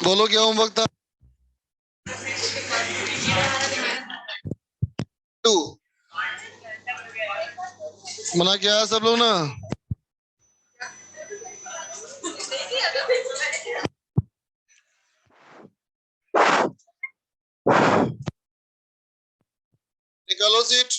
बोलो क्या होमवर्क था? टू। मना किया है सब लोग ना। निकालो सीट।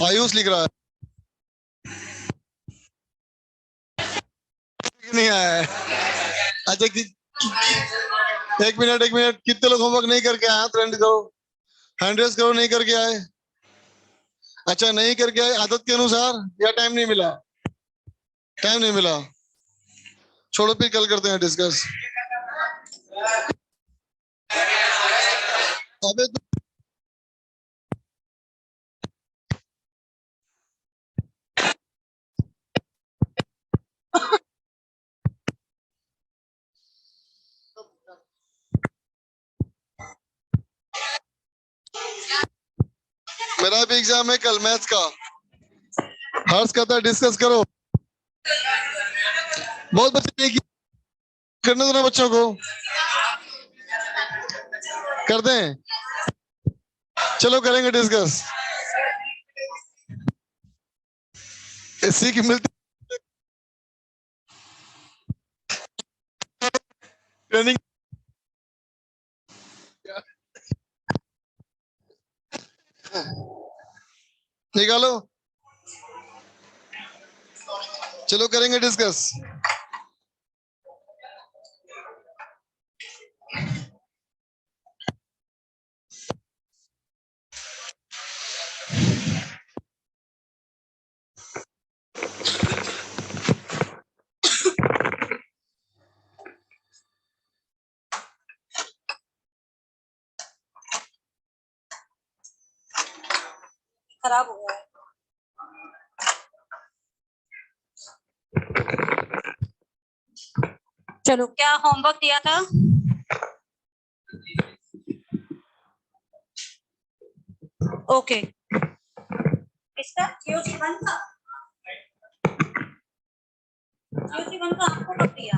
आयुष लिख रहा है कि नहीं आया है? अच्छा एक मिनट कितने लोग होमवर्क नहीं करके आए? तो हैंड करो, हैंड रेस करो। नहीं करके आए? अच्छा नहीं करके आए आदत के अनुसार, या टाइम नहीं मिला? टाइम नहीं मिला, छोड़ो फिर कल करते हैं डिस्कस। अबे मेरा भी एग्जाम है कल मैथ्स का। हर्ष कहता है डिस्कस करो। बहुत बच्चे नहीं किए, करने दो ना बच्चों को। करते हैं, चलो करेंगे डिस्कस। सीख मिलती ट्रेनिंग। निकालो, चलो करेंगे डिस्कस। खराब हो गया है। चलो, क्या होमवर्क दिया था? ओके, इसका जीओसी 1 का, जीओसी 1 का आपको कब दिया?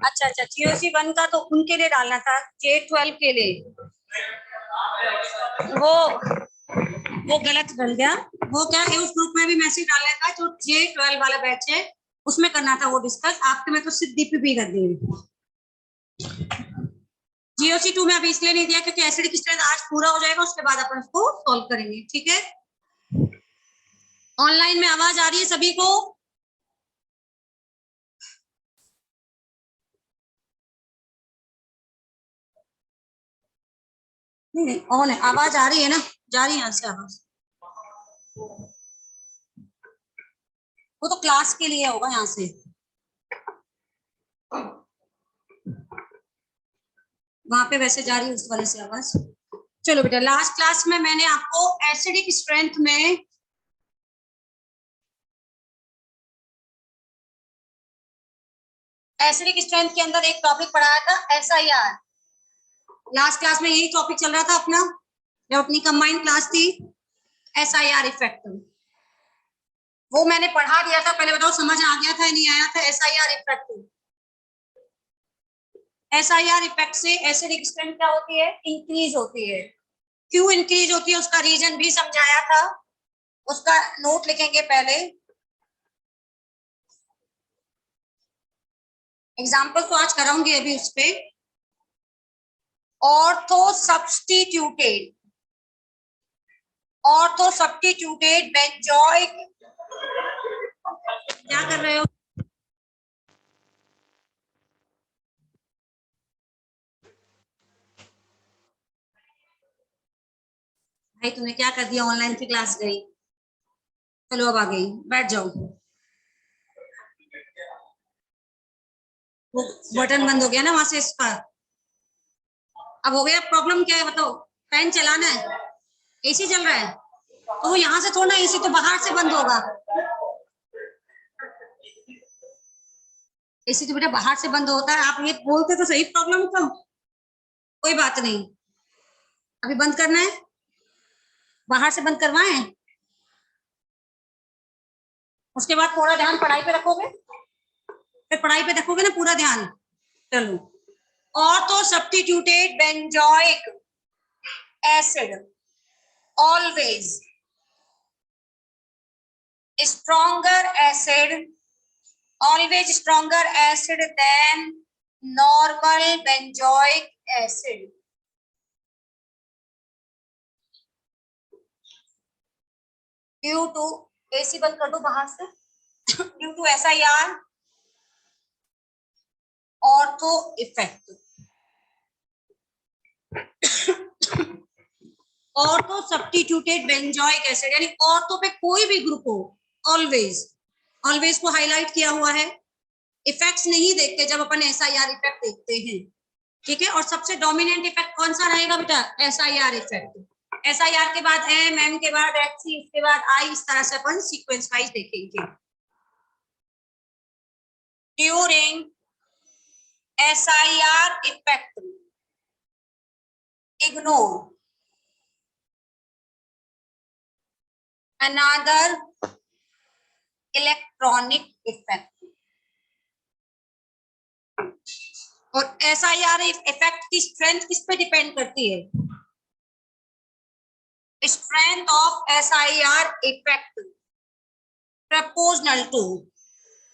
अच्छा, जीओसी 1 का तो उनके लिए डालना था, J12 के लिए। वो गलत डल गया। वो क्या है, उस ग्रुप में भी मैसेज डाला था, जो J12 वाला बैच है उसमें करना था वो डिस्कस। आपके में तो सिर्फ DPP कर दी। जीओसी 2 में अभी इसलिए नहीं दिया क्योंकि एसिडिक स्ट्रेंथ आज पूरा हो जाएगा, उसके बाद अपन उसको सॉल्व करेंगे। ठीक है, ऑनलाइन में आवाज आ रही है सभी को? नहीं, ऑन है, आवाज आ रही है ना? जा रही है यहाँ से आवाज? वो तो क्लास के लिए होगा, यहाँ से वहां पे वैसे जा रही है उस वाले से आवाज। चलो बेटा, लास्ट क्लास में मैंने आपको एसिडिक स्ट्रेंथ में के अंदर एक टॉपिक पढ़ाया था, SIR। लास्ट क्लास में यही टॉपिक चल रहा था अपना, जब अपनी कंबाइंड क्लास थी। SIR इफेक्ट वो मैंने पढ़ा दिया था। पहले बताओ समझ आ गया था या नहीं आया था? SIR इफेक्ट, SIR इफेक्ट से एसिडिक स्ट्रेंथ क्या होती है? इंक्रीज होती है। क्यों इंक्रीज होती है उसका रीजन भी समझाया था, उसका नोट लिखेंगे पहले। एग्जाम्पल तो आज कराऊंगी अभी उस पे। ऑर्थो सब्स्टिट्यूटेड बेंजोइक, क्या कर रहे हो? भाई तूने क्या कर दिया, ऑनलाइन की क्लास गई, चलो अब आ गई, बैठ जाओ। वो बटन बंद हो गया ना वहां से इसका। अब हो गया, प्रॉब्लम क्या है बताओ? फैन चलाना है, एसी चल रहा है, तो वो यहाँ से थोड़ा, एसी तो बाहर से बंद होगा। एसी तो बेटा बाहर से बंद होता है, आप ये बोलते तो सही प्रॉब्लम को। कोई बात नहीं, अभी बंद करना है, बाहर से बंद करवाएं, उसके बाद पूरा ध्यान पढ़ाई पे रखोगे, फिर पढ़ाई पे रखोगे ना पूरा ध्यान। चलो, ortho substituted benzoic acid always stronger acid, always stronger acid than normal benzoic acid. Due to AC बंद कर दो बाहर से। Due to SIR ortho effect, ortho substituted benzoic acid, यानी ऑर्थो पे कोई भी ग्रुप हो, ऑलवेज, ऑलवेज को हाईलाइट किया हुआ है। इफेक्ट्स नहीं देखते जब अपन SIR इफेक्ट देखते हैं, ठीक है। और सबसे डोमिनेंट इफेक्ट कौन सा रहेगा बेटा? SIR effect. SIR के बाद M के बाद HC, इसके बाद I, इस तरह से अपन सीक्वेंस वाइज देखेंगे। During SIR effect ignore another electronic effect. और SIR इफेक्ट की स्ट्रेंथ किस पे डिपेंड करती है? Strength of SIR effect proportional to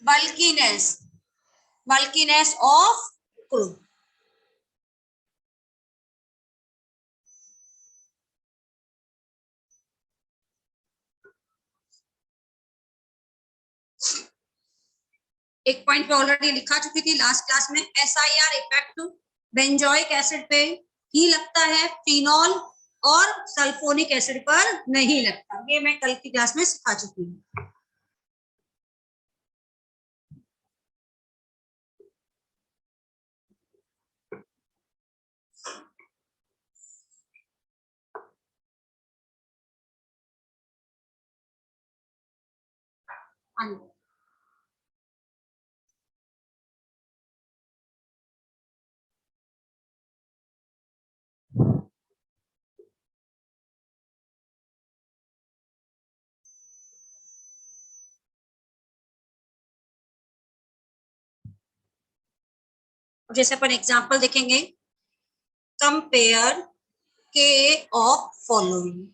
bulkiness of group। एक पॉइंट पे ऑलरेडी लिखा चुकी थी लास्ट क्लास में, SIR इफेक्ट बेंजोइक एसिड पे ही लगता है, फिनॉल और सल्फोनिक एसिड पर नहीं लगता। ये मैं कल की क्लास में सिखा चुकी हूँ। जैसे अपन एग्जांपल देखेंगे, कंपेयर के ऑफ फॉलोइंग।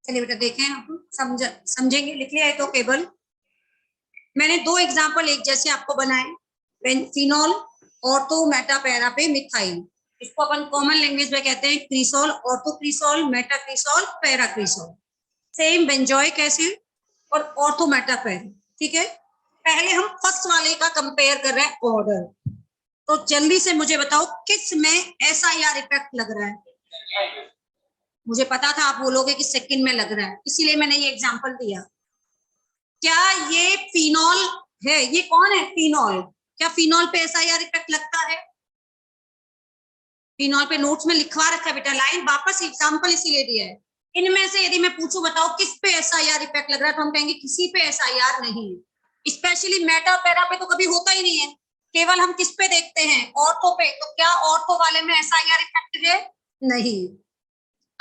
चलिए बेटा देखें, हम समझेंगे। लिख लिया है तो केवल मैंने दो एग्जांपल एक जैसे आपको बनाए, फिनॉल ऑर्थो मेटा पैरा पे मिथाइल, इसको अपन कॉमन लैंग्वेज में कहते हैं cresol, ortho cresol, meta cresol, para cresol. Same benzoic acid और ऑर्थो मेटा पैरा, ठीक है। पहले हम फर्स्ट वाले का कंपेयर कर रहे हैं ऑर्डर, तो जल्दी से मुझे बताओ किस में SIR इफेक्ट लग रहा है? मुझे पता था आप बोलोगे कि सेकंड में लग रहा है, इसीलिए मैंने ये एग्जांपल दिया। क्या ये फिनॉल है? ये कौन है फिनॉल? क्या फिनॉल पे SIR इफेक्ट लगता है? फिनॉल पे नोट्स में लिखवा रखा है बेटा, लाइन वापस एग्जांपल इसीलिए दिया है। इनमें से यदि मैं पूछूं बताओ किस पे SIR इफेक्ट लग रहा है, तो हम कहेंगे किसी पे SIR नहीं है। स्पेशली मेटा पैरा पे तो कभी होता ही नहीं है, केवल हम किस पे देखते हैं? ऑर्थो पे। तो क्या ऑर्थो वाले में SIR इफेक्ट है? नहीं।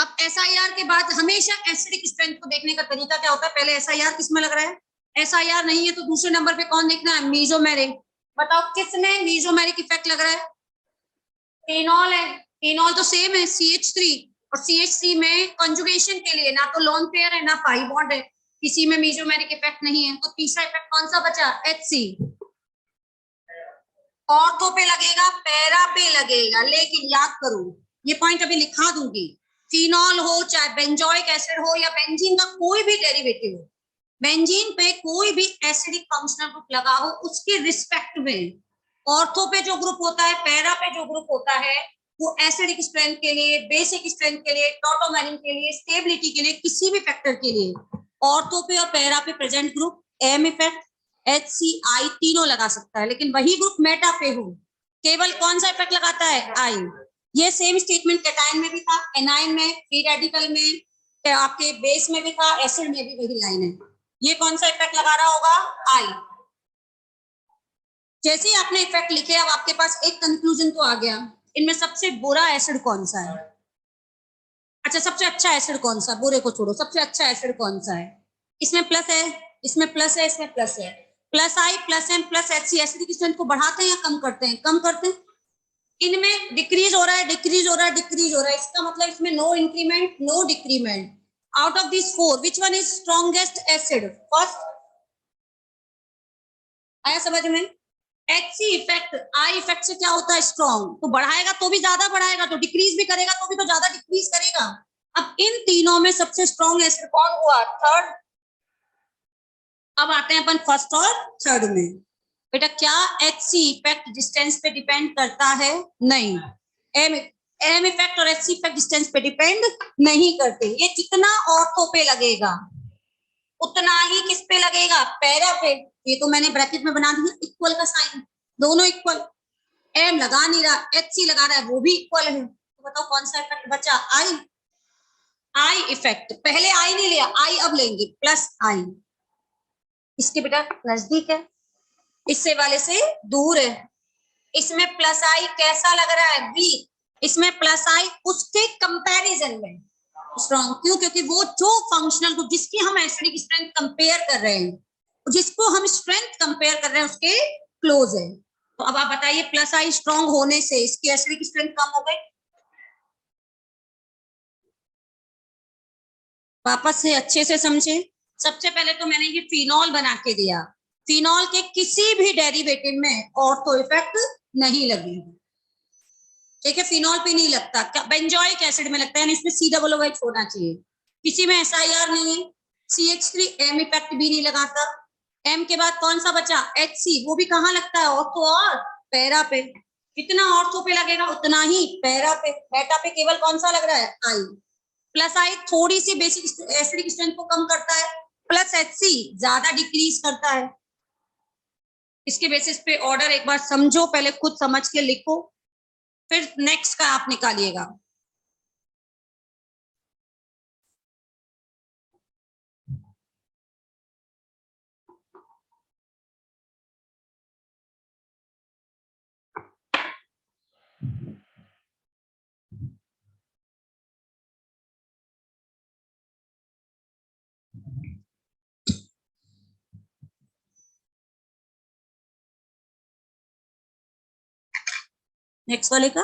अब SIR के बाद हमेशा एसिडिक स्ट्रेंथ को देखने का तरीका क्या होता है, पहले SIR किसमें लग रहा है, SIR नहीं है तो दूसरे नंबर पे कौन देखना है, मीजोमेरिक। बताओ किसमें मीजोमेरिक इफेक्ट लग रहा है, फिनॉल है, फिनॉल तो सेम है CH3, और CH3 में कंजुगेशन के लिए ना तो लोन पेयर है ना पाई बॉन्ड है, किसी में मीजोमेरिक इफेक्ट नहीं है, तो तीसरा इफेक्ट कौन सा बचा, HC। ऑर्थो पे लगेगा, पैरा पे लगेगा, लेकिन याद करो ये पॉइंट अभी लिखा दूंगी, फिनॉल हो चाहे बेंजोइक एसिड हो या बेंजीन का कोई भी डेरिवेटिव हो, बेंजीन पे कोई भी एसिडिक फंक्शनल ग्रुप लगा हो उसके रिस्पेक्ट में ऑर्थो पे जो ग्रुप होता है, पैरा पे जो ग्रुप होता है, वो एसिडिक स्ट्रेंथ के लिए, बेसिक स्ट्रेंथ के लिए, टॉटोमेरिन के लिए, स्टेबिलिटी के लिए, किसी भी फैक्टर के लिए ऑर्थो पे और पैरा पे present group M effect HCI तीनों लगा सकता है, लेकिन वही ग्रुप मेटा पे हो केवल कौन सा इफेक्ट लगाता है, आई। ये सेम स्टेटमेंट कैटायन में भी था, एनाइन में, फ्री रेडिकल में, आपके बेस में भी था, एसिड में भी वही लाइन है। ये कौन सा इफेक्ट लगा रहा होगा, आई। जैसे ही आपने इफेक्ट लिखे अब आपके पास एक कंक्लूजन तो आ गया, इनमें सबसे बुरा एसिड कौन सा है, अच्छा सबसे अच्छा एसिड कौन सा, बुरे को छोड़ो, सबसे अच्छा एसिड कौन सा है, इसमें प्लस है, इसमें प्लस है, इसमें प्लस है, plus I plus M plus HC acidic strength को बढ़ाते हैं या कम करते हैं, कम करते हैं। इनमें डिक्रीज हो रहा है, डिक्रीज हो रहा है, डिक्रीज हो रहा है, इसका मतलब इसमें no increment no decrement. Out of this four which one is strongest acid, first, आया समझ में। HC इफेक्ट आई इफेक्ट से क्या होता है, स्ट्रॉन्ग, तो बढ़ाएगा तो भी ज्यादा बढ़ाएगा, तो डिक्रीज भी करेगा तो भी तो ज्यादा डिक्रीज करेगा। अब इन तीनों में सबसे स्ट्रॉन्ग एसिड कौन हुआ, थर्ड। अब आते हैं अपन फर्स्ट और थर्ड में। बेटा क्या HC इफेक्ट डिस्टेंस पे डिपेंड करता है, नहीं। एम इफेक्ट और HC इफेक्ट डिस्टेंस पे डिपेंड नहीं करते, ये जितना ऑर्थो पे लगेगा उतना ही किस पे लगेगा, पैरा पे। ये तो मैंने ब्रैकेट में बना दिया इक्वल का साइन, दोनों इक्वल, एम लगा नहीं रहा, HC लगा रहा है, वो भी इक्वल है, तो बताओ कौन सा इफेक्ट बचा, आई। आई इफेक्ट, पहले आई नहीं लिया, आई अब लेंगे, प्लस आई, इसके बेटा नजदीक है, इससे वाले से दूर है, इसमें प्लस आई कैसा लग रहा है, वीक, इसमें प्लस आई उसके कंपैरिजन में स्ट्रॉन्ग, क्यों, क्योंकि वो जो फंक्शनल ग्रुप जिसकी हम एसिडिक स्ट्रेंथ कंपेयर कर रहे हैं, जिसको हम स्ट्रेंथ कंपेयर कर रहे हैं उसके क्लोज है। तो अब आप बताइए प्लस आई स्ट्रॉन्ग होने से इसकी एसिडिक स्ट्रेंथ कम हो गई, वापस से अच्छे से समझे। सबसे पहले तो मैंने ये फिनॉल बना के दिया, फिनॉल के किसी भी डेरिवेटिव में ऑर्थो इफेक्ट नहीं लगी, ठीक है, फिनॉल पे नहीं लगता, बेंजोइक एसिड में लगता है, इसमें COOH होना चाहिए, किसी में SIR नहीं है, CH3 एम इफेक्ट भी नहीं लगाता, एम के बाद कौन सा बचा, HC, वो भी कहाँ लगता है, ऑर्थो और पैरा पे, जितना ऑर्थो पे लगेगा उतना ही पैरा पे, मेटा पे केवल कौन सा लग रहा है, आई। प्लस आई थोड़ी सी बेसिक एसिडिक स्ट्रेंथ को कम करता है, प्लस HC ज्यादा डिक्रीज करता है। इसके बेसिस पे ऑर्डर एक बार समझो, पहले खुद समझ के लिखो, फिर नेक्स्ट का आप निकालिएगा। नेक्स्ट वाले का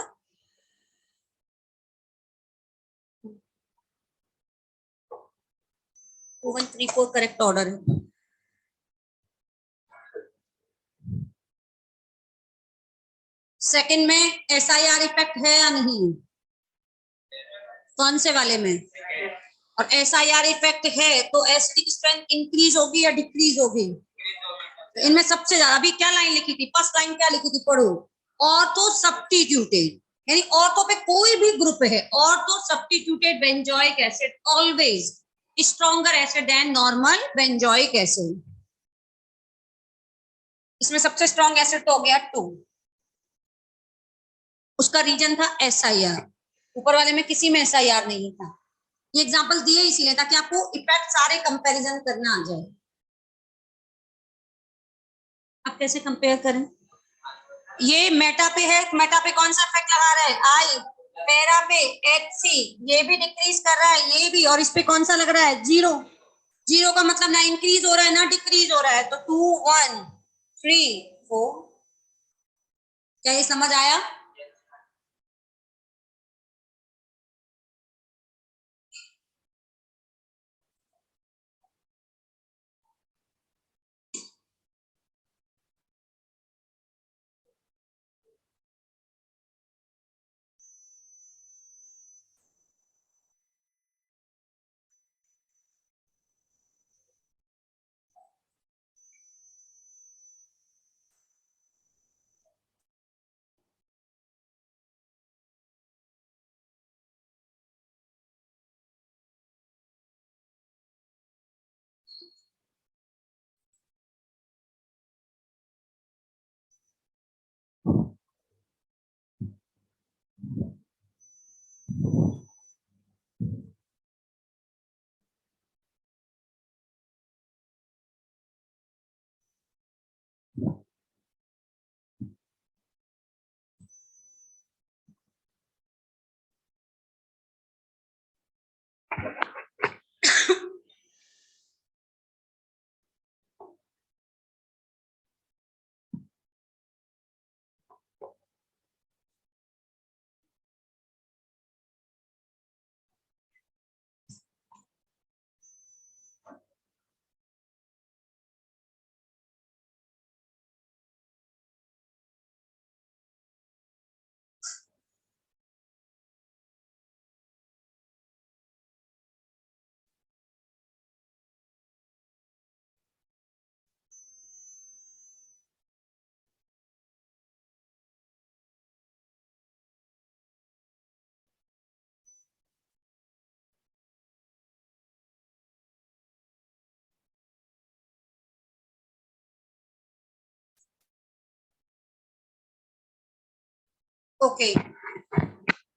2134 करेक्ट ऑर्डर है। सेकंड में SIR इफेक्ट है या नहीं, कौन से वाले में, और SIR इफेक्ट है तो एसिडिक स्ट्रेंथ इंक्रीज होगी या डिक्रीज होगी, तो इनमें सबसे ज्यादा, अभी क्या लाइन लिखी थी, फर्स्ट लाइन क्या लिखी थी, पढ़ो, ऑर्थो सब्स्टिट्यूटेड, यानी ऑर्थो पे कोई भी ग्रुप है, ortho substituted benzoic acid always stronger acid than normal benzoic acid. इसमें सबसे स्ट्रॉन्ग एसिड तो हो गया 2, उसका रीजन था SIR, ऊपर वाले में किसी में SIR नहीं था। ये एग्जांपल दिए इसीलिए ताकि आपको इफेक्ट सारे कंपैरिजन करना आ जाए। आप कैसे कंपेयर करें, ये मेटा पे है, मेटा पे कौन सा इफेक्ट लगा रहा है, आई, पैरा पे HC ये भी डिक्रीज कर रहा है, ये भी, और इस पे कौन सा लग रहा है? जीरो। जीरो का मतलब ना इंक्रीज हो रहा है ना डिक्रीज हो रहा है, तो 2 1 3 4। क्या ये समझ आया? ओके,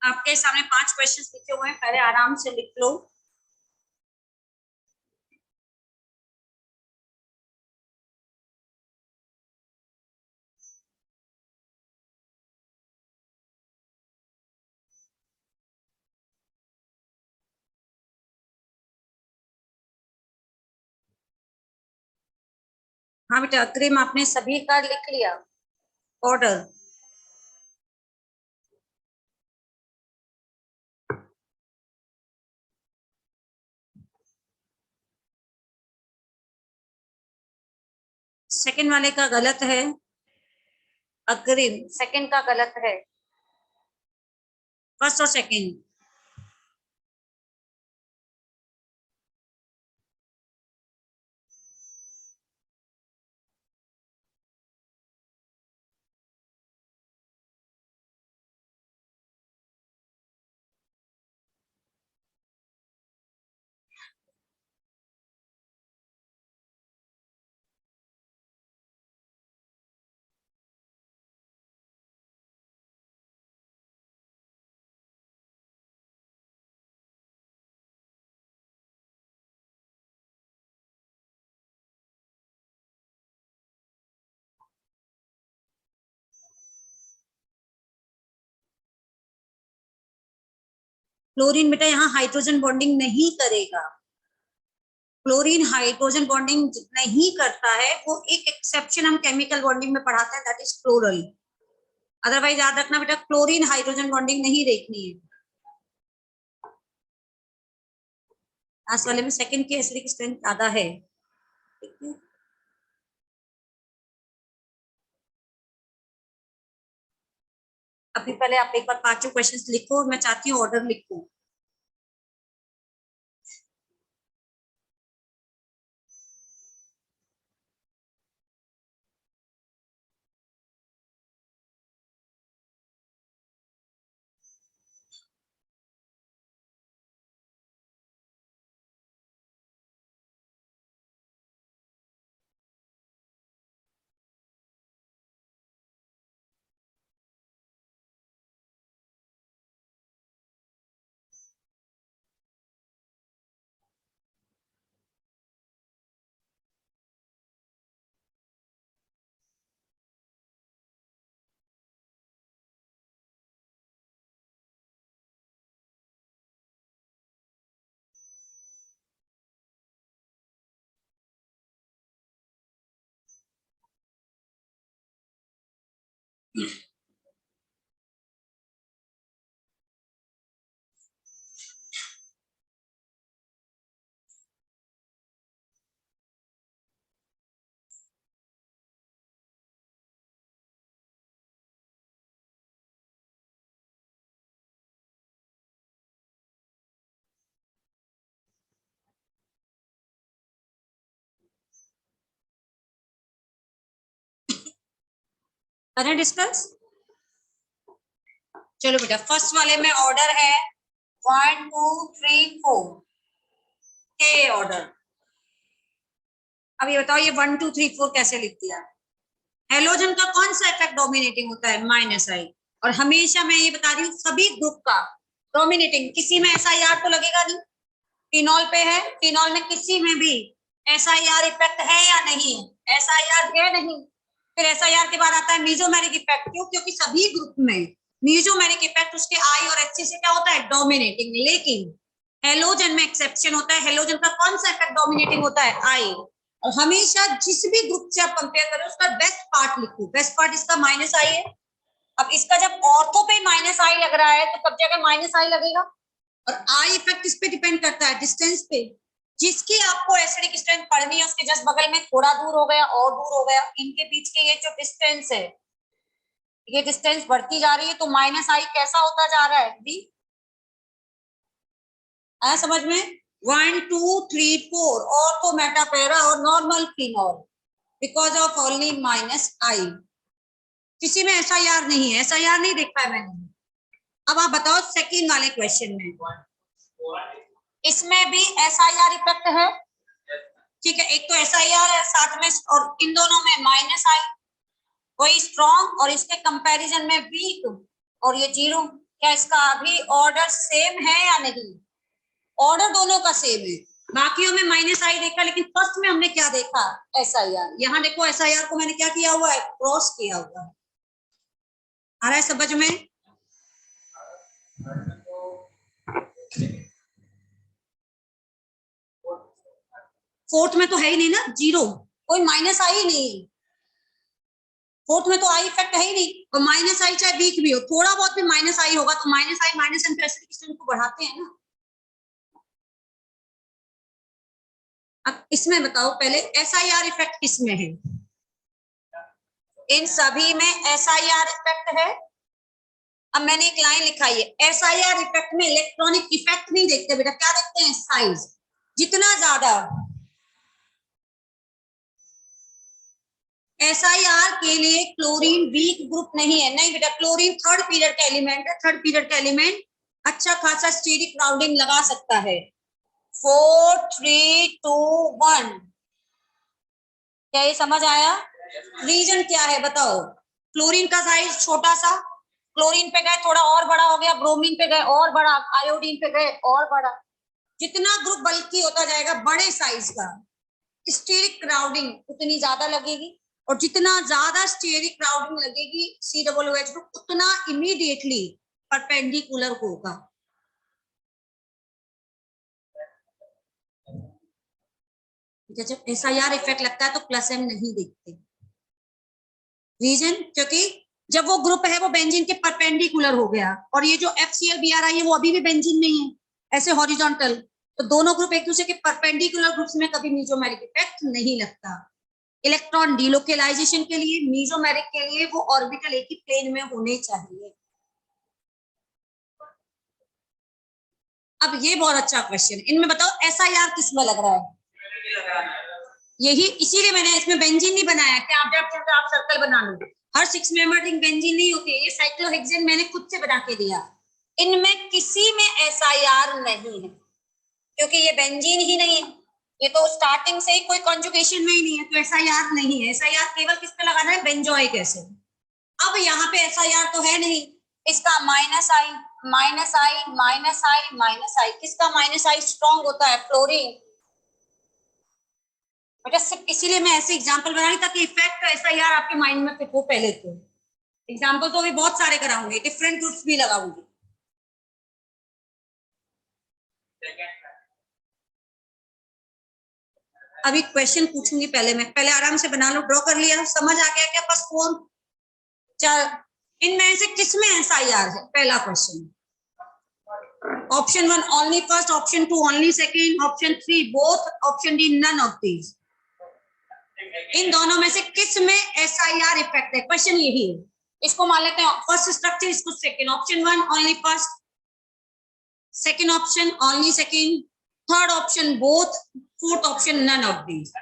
आपके सामने 5 क्वेश्चंस लिखे हुए हैं, पहले आराम से लिख लो। हाँ बेटा, अग्रिम आपने सभी का लिख लिया ऑर्डर। सेकंड वाले का गलत है, अग्रिम सेकंड का गलत है, फर्स्ट और सेकंड। क्लोरीन बेटा यहाँ हाइड्रोजन बॉन्डिंग नहीं करेगा, क्लोरीन हाइड्रोजन बॉन्डिंग नहीं करता है, वो एक एक्सेप्शन हम केमिकल बॉन्डिंग में पढ़ाते हैं, दैट इज क्लोरल। अदरवाइज याद रखना बेटा, क्लोरीन हाइड्रोजन बॉन्डिंग नहीं देखनी है। लास्ट वाले में सेकंड की एसिडिक स्ट्रेंथ ज्यादा है, ठीक है। अभी पहले आप एक बार 5 क्वेश्चंस लिखो, और मैं चाहती हूँ ऑर्डर लिखो। करें डिस्कस। चलो बेटा, फर्स्ट वाले में ऑर्डर है 1 2 3 4 के ऑर्डर। अब ये बताओ, ये 1 2 3 4 कैसे लिख दिया? हेलोजन का कौन सा इफेक्ट डोमिनेटिंग होता है? Minus I. और हमेशा मैं ये बता रही हूँ, सभी ग्रुप का डोमिनेटिंग, किसी में SIR तो लगेगा नहीं। फिनॉल पे है, फिनॉल में किसी में भी SIR इफेक्ट है या नहीं? SIR है नहीं। फिर SIR के बाद आता है मीजोमेरिक इफेक्ट। क्यों? क्योंकि सभी ग्रुप में मीजोमेरिक इफेक्ट उसके आई और HC से क्या होता है? डोमिनेटिंग। लेकिन हेलोजन में एक्सेप्शन होता है। हेलोजन का कौन सा इफेक्ट डोमिनेटिंग होता है? आई। और हमेशा जिस भी ग्रुप से आप कंपेयर करें उसका बेस्ट पार्ट लिखो। बेस्ट पार्ट इसका माइनस आई है। अब इसका जब ऑर्थो पे माइनस आई लग रहा है तो कब जगह माइनस आई लगेगा? और आई इफेक्ट इस पे डिपेंड करता है, डिस्टेंस पे। जिसकी आपको एसिडिक स्ट्रेंथ पढ़नी है उसके जस्ट बगल में थोड़ा दूर हो गया और दूर हो गया, इनके बीच के ये जो डिस्टेंस है, ये डिस्टेंस बढ़ती जा रही है, तो माइनस आई कैसा होता जा रहा है? डी। आया समझ में? 1 2 3 4 ऑर्थो मेटापेरा और normal phenol because of only minus I. किसी में SIR नहीं है, SIR नहीं देख पाया मैंने। अब आप बताओ सेकंड वाले क्वेश्चन में, इसमें भी SIR इफेक्ट है। ठीक है, एक तो SIR है साथ में, और इन दोनों में माइनस आई। कोई स्ट्रॉन्ग और इसके कंपैरिजन में वीक, और ये जीरो। क्या इसका अभी ऑर्डर सेम है या नहीं? ऑर्डर दोनों का सेम है। बाकियों में माइनस आई देखा, लेकिन फर्स्ट में हमने क्या देखा? SIR। यहाँ देखो SIR को मैंने क्या किया हुआ है? क्रॉस किया हुआ है। आ रहा है समझ में? फोर्थ में तो है ही नहीं ना, जीरो। कोई माइनस आई नहीं फोर्थ में, तो आई इफेक्ट है ही नहीं। और माइनस आई चाहे वीक भी हो, थोड़ा बहुत भी माइनस आई होगा तो minus I minus an acidic strength को बढ़ाते हैं ना। अब इसमें बताओ पहले SIR इफेक्ट किसमें है? इन सभी में SIR इफेक्ट है। अब मैंने एक लाइन लिखाई है, SIR इफेक्ट में इलेक्ट्रॉनिक इफेक्ट नहीं देखते बेटा, क्या देखते हैं? साइज। जितना ज्यादा SIR के लिए क्लोरीन वीक ग्रुप नहीं है। नहीं बेटा, क्लोरीन थर्ड पीरियड का एलिमेंट है। थर्ड पीरियड का एलिमेंट अच्छा खासा स्टीरिक राउंडिंग लगा सकता है। 4 3 2 1। क्या ये समझ आया? रीजन क्या है बताओ? क्लोरीन का साइज छोटा सा, क्लोरीन पे गए थोड़ा और बड़ा हो गया, ब्रोमीन पे गए और बड़ा, आयोडीन पे गए और बड़ा। जितना ग्रुप बल्कि होता जाएगा बड़े साइज का, स्टीरिक क्राउडिंग उतनी ज्यादा लगेगी। और जितना ज्यादा स्टीरिक क्राउडिंग लगेगी COOH ग्रुप, उतना इमीडिएटली परपेंडिकुलर होगा। जब SIR इफेक्ट लगता है तो प्लस एम नहीं देखते। रीजन क्योंकि जब वो ग्रुप है वो बेंजीन के परपेंडिकुलर हो गया, और ये जो FCl BRI है वो अभी भी बेंजीन नहीं है, ऐसे हॉरिजॉन्टल। तो दोनों ग्रुप एक दूसरे के परपेंडिकुलर ग्रुप्स में कभी मीजोमेरिक इफेक्ट नहीं लगता। इलेक्ट्रॉन डिलोकेलाइजेशन के लिए, मीजोमेरिक के लिए वो ऑर्बिटल एक ही प्लेन में होने चाहिए। अब ये बहुत अच्छा क्वेश्चन, इनमें बताओ SIR किस में लग रहा है? यही, इसीलिए मैंने इसमें बेंजीन नहीं बनाया कि आप जब आप सर्कल बना लो। हर 6 मेंबर रिंग बेंजीन नहीं होती है, ये साइक्लोहेक्सेन मैंने खुद से बना के दिया। इनमें किसी में SIR नहीं है क्योंकि ये बेंजीन ही नहीं है। ये तो स्टार्टिंग से ही कोई कॉन्जुगेशन में ही नहीं है, तो SIR नहीं है। SIR केवल किस पे लगाना है? Benzoic acid. अब यहाँ पे SIR तो है नहीं, इसका माइनस आई माइनस आई माइनस आई माइनस आई। किसका माइनस आई स्ट्रॉन्ग होता है? फ्लोरीन। बेटा सिर्फ इसीलिए मैं ऐसे एग्जांपल बना रही ताकि इफेक्ट SIR आपके माइंड में फिट हो पहले तो। एग्जांपल तो अभी बहुत सारे कराऊंगी, डिफरेंट ग्रुप्स भी लगाऊंगी। अभी क्वेश्चन पूछूंगी, पहले मैं, पहले आराम से बना लो। ड्रॉ कर लिया? समझ आ गया क्या? फर्स्ट फॉर्म इनमें से किसमें SIR है? पहला question. Option 1 only first, option 2 only second, option 3 both, option D none of these. इन दोनों में से किस में SIR इफेक्ट है? क्वेश्चन यही है। इसको मान लेते हैं फर्स्ट स्ट्रक्चर, इसको second. Option 1 only first, second option only second, third option both, fourth option none of these.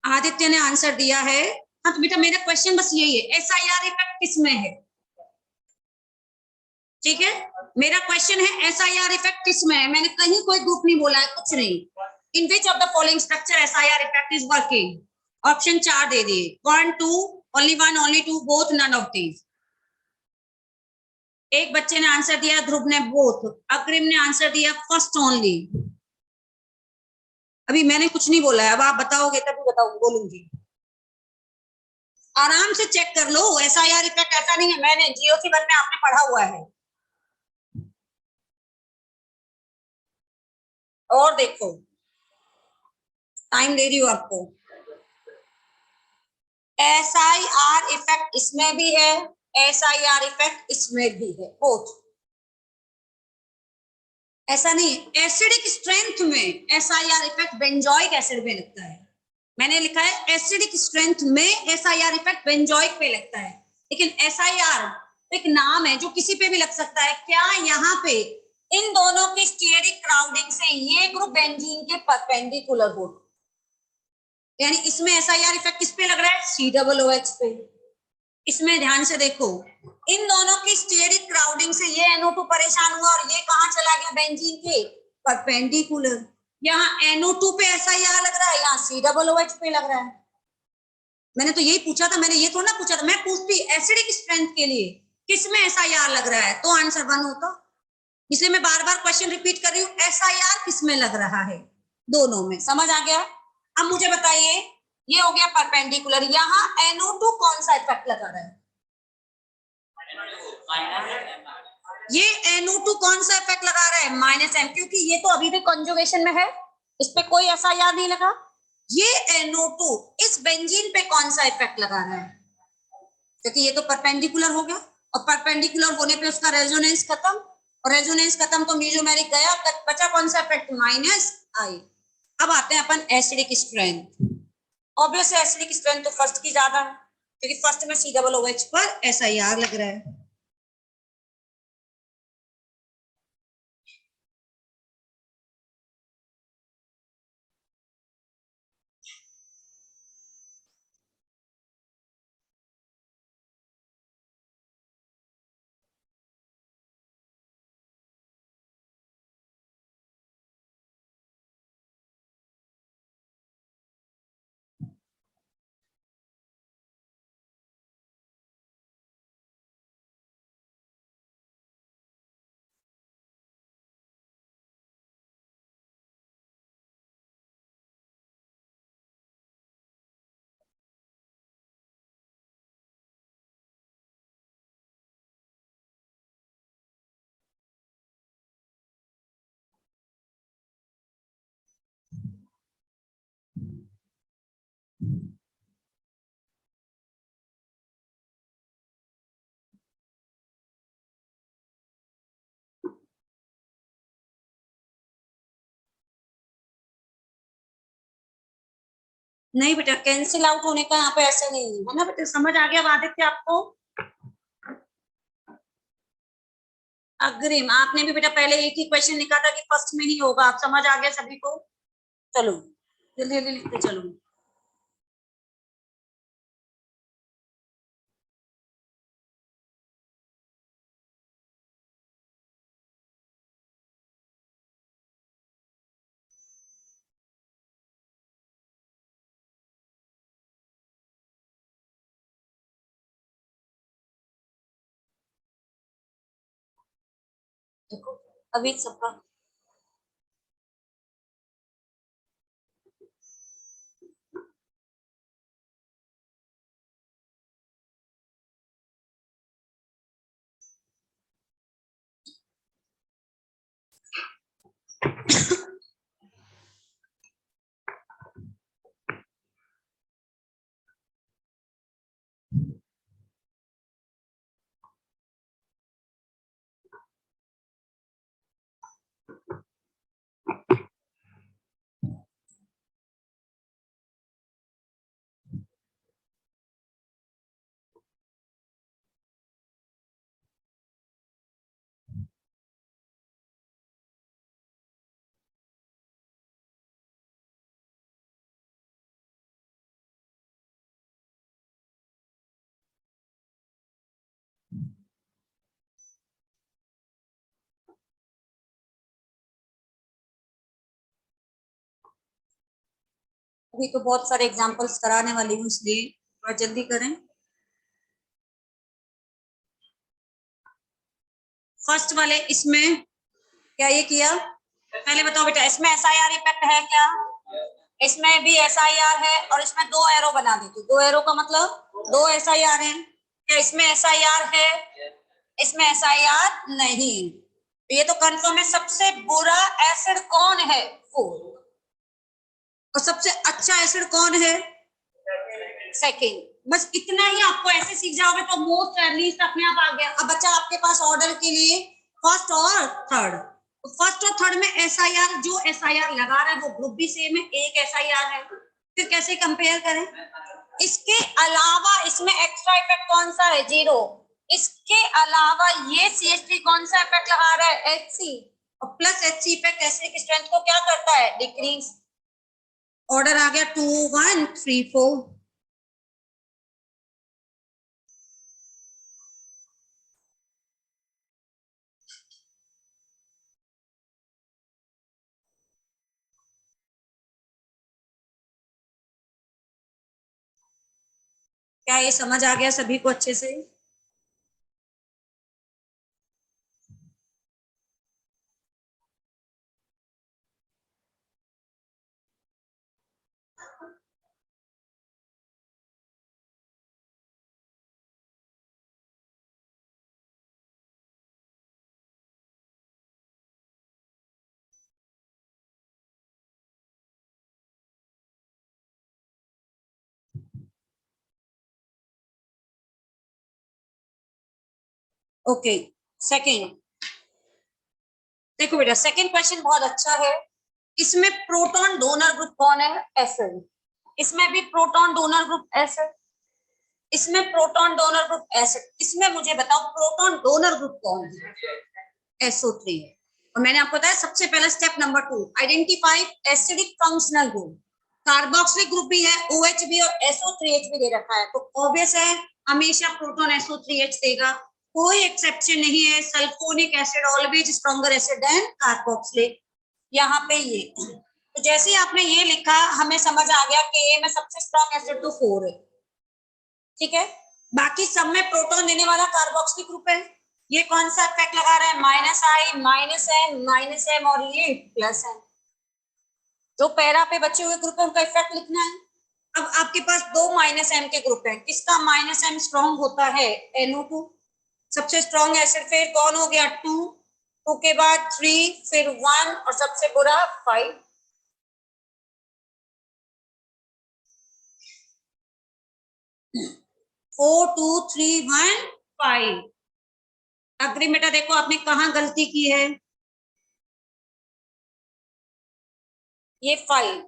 Aditya ने आंसर दिया है। हाँ तो बेटा मेरा क्वेश्चन बस यही है, SIR इफेक्ट किस में है? ठीक है, मेरा क्वेश्चन है SIR इफेक्ट किस में है। मैंने कहीं कोई ग्रुप नहीं बोला है, कुछ नहीं। In which of the following structure SIR effect is working? Option 4 दे दिए, 1 2 only 1 only 2 both none of these. एक बच्चे ने आंसर दिया, ध्रुव ने बोथ, अग्रिम ने आंसर दिया फर्स्ट ओनली। अभी मैंने कुछ नहीं बोला है, अब आप बताओगे तभी बताऊंगी, बोलूंगी। आराम से चेक कर लो, SIR इफेक्ट ऐसा नहीं है, मैंने GOC 1 में आपने पढ़ा हुआ है। और देखो, टाइम दे रही हूँ आपको। SIR इफेक्ट इसमें भी है, SIR इफेक्ट इसमें भी है, बोथ। ऐसा नहीं है, एसिडिक स्ट्रेंथ में SIR इफेक्ट बेंजोइक एसिड में लगता है। मैंने लिखा है एसिडिक स्ट्रेंथ में SIR इफेक्ट बेंजोइक पे लगता है, लेकिन SIR एक नाम है जो किसी पे भी लग सकता है। क्या यहाँ पे इन दोनों की स्टीयरिक क्राउडिंग से ये ग्रुप बेंजीन के परपेंडिकुलर हो, यानी इसमें SIR इफेक्ट किस पे लग रहा है? COOH पे। इसमें ध्यान से देखो, इन दोनों की स्टीयरिक क्राउडिंग से ये NO2 परेशान हुआ और ये कहां चला गया? बेंजीन के परपेंडिकुलर। यहाँ NO2 पे SIR लग रहा है, यहाँ COOH पे लग रहा है। मैंने तो यही पूछा था, मैंने ये थोड़ा ना पूछा था, मैं पूछती एसिडिक स्ट्रेंथ के लिए किसमें SIR लग रहा है, तो आंसर 1 होता। इसलिए मैं बार बार क्वेश्चन रिपीट कर रही हूँ, SIR किसमें लग रहा है? दोनों में। समझ आ गया? अब मुझे बताइए, ये हो गया परपेंडिकुलर, यहाँ NO2 कौन सा इफेक्ट लगा रहा है? ये NO2 कौन सा इफेक्ट लगा रहा है? -M, क्योंकि ये तो अभी भी कंजुगेशन में है, इस पे कोई SIR नहीं लगा। ये NO2 इस बेंजीन पे कौन सा इफेक्ट लगा रहा है? क्योंकि ये तो परपेंडिकुलर हो गया, और परपेंडिकुलर होने पे उसका रेजोनेंस खत्म, और रेजोनेंस खत्म तो मीजोमेरिक गया, बचा कौन सा इफेक्ट? -I। अब आते हैं अपन acidic strength. Obvious acidic strength तो फर्स्ट की ज्यादा है, क्योंकि फर्स्ट में COOH पर SIR लग रहा है। नहीं बेटा, कैंसिल आउट होने का यहाँ पे ऐसे नहीं है ना बेटा, समझ आ गया आदित्य आपको? अग्रिम, आपने भी बेटा पहले एक ही क्वेश्चन लिखा था कि फर्स्ट में ही होगा, आप समझ आ गया सभी को? चलो जल्दी जल्दी लिखते चलो। देखो अभी सबका अभी तो बहुत सारे एग्जांपल्स कराने वाली हूँ, इसलिए थोड़ा जल्दी करें। फर्स्ट वाले इसमें क्या ये किया, पहले बताओ बेटा, इसमें SIR इफेक्ट है क्या? इसमें भी SIR है और इसमें 2 एरो बना देती हूँ। 2 एरो का मतलब 2 SIR है। क्या इसमें SIR है? इसमें SIR नहीं। ये तो कंफर्म है। सबसे बुरा एसिड कौन है? 4। और सबसे अच्छा एसिड कौन है? सेकेंड। बस इतना ही आपको ऐसे सीख जाओगे तो मोस्ट लीस्ट अपने आप आ गया। अब बच्चा आपके पास ऑर्डर के लिए फर्स्ट और थर्ड। तो फर्स्ट और थर्ड में SIR, जो SIR लगा रहा है वो ग्रुप भी सेम है, एक SIR है। फिर कैसे कंपेयर करें? इसके अलावा इसमें एक्स्ट्रा इफेक्ट कौन सा है? 0। इसके अलावा ये CH3 कौन सा इफेक्ट लगा रहा है? HC। और प्लस HC इफेक्ट एसिड की स्ट्रेंथ को क्या करता है? डिक्रीज। ऑर्डर आ गया 2 1 3 4। क्या ये समझ आ गया सभी को अच्छे से? ओके, सेकेंड देखो बेटा, सेकेंड क्वेश्चन बहुत अच्छा है। इसमें प्रोटॉन डोनर ग्रुप कौन है? एसिड। इसमें भी प्रोटॉन डोनर ग्रुप एसिड। इसमें प्रोटॉन डोनर ग्रुप एसिड। इसमें मुझे बताओ प्रोटॉन डोनर ग्रुप कौन है? SO3 है। और मैंने आपको बताया सबसे पहला step number 2, identify acidic functional group. Carboxylic group भी है, OH भी और SO3H भी दे रखा है, तो ऑब्वियस है हमेशा प्रोटॉन SO3H देगा। कोई एक्सेप्शन नहीं है। Sulphonic acid always stronger acid than carboxylic. यहाँ पे ये तो जैसे ही आपने ये लिखा हमें समझ आ गया कि ए में सबसे स्ट्रॉन्ग एसिड तो 4 है। ठीक है, बाकी सब में प्रोटॉन देने वाला कार्बोक्सिलिक ग्रुप है। ये कौन सा इफेक्ट लगा रहा है? -I -N -M और ये +N। जो पैरा पे बचे हुए ग्रुप है उनका इफेक्ट लिखना है। अब आपके पास 2 -M के ग्रुप है, किसका -M स्ट्रॉन्ग होता है? NO2। सबसे स्ट्रॉन्ग एसिड फिर कौन हो गया? 2। 2 के बाद 3, फिर 1 और सबसे बुरा 5। 4 2 3 1 5। अग्री बेटा, देखो आपने कहाँ गलती की है? ये 5।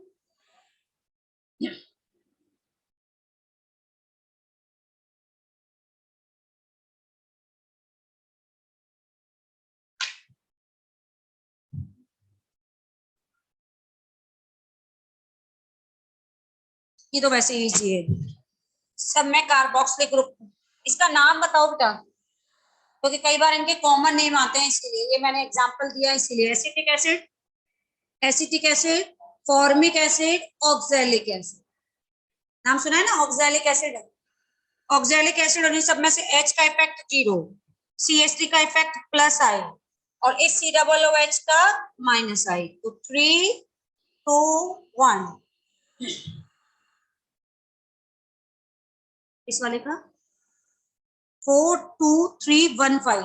ये तो वैसे इजी है। सब में कार्बोक्सिलिक ग्रुप। इसका नाम बताओ बेटा, क्योंकि कई बार इनके कॉमन नेम आते हैं, इसीलिए ये मैंने एग्जांपल दिया इसीलिए। Acetic acid, acetic acid, formic acid, oxalic acid. नाम सुना है ना? ऑक्सैलिक एसिड है। ऑक्सैलिक एसिड और इन सब में से H का इफेक्ट 0, CH3 का इफेक्ट +I और इस COOH का -I। तो 3 2 1। इस वाले का 4 2 3 1 5।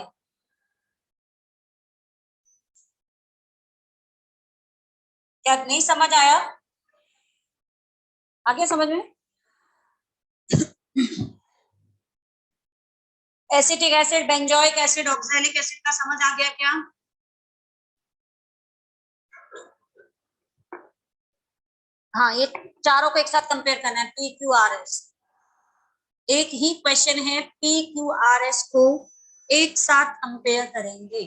क्या नहीं समझ आया? आ गया समझ में? Acetic acid, benzoic acid, oxalic acid का समझ आ गया क्या? हाँ, ये चारों को एक साथ कंपेयर करना है, PQRS। एक ही क्वेश्चन है, PQRS को एक साथ कंपेयर करेंगे।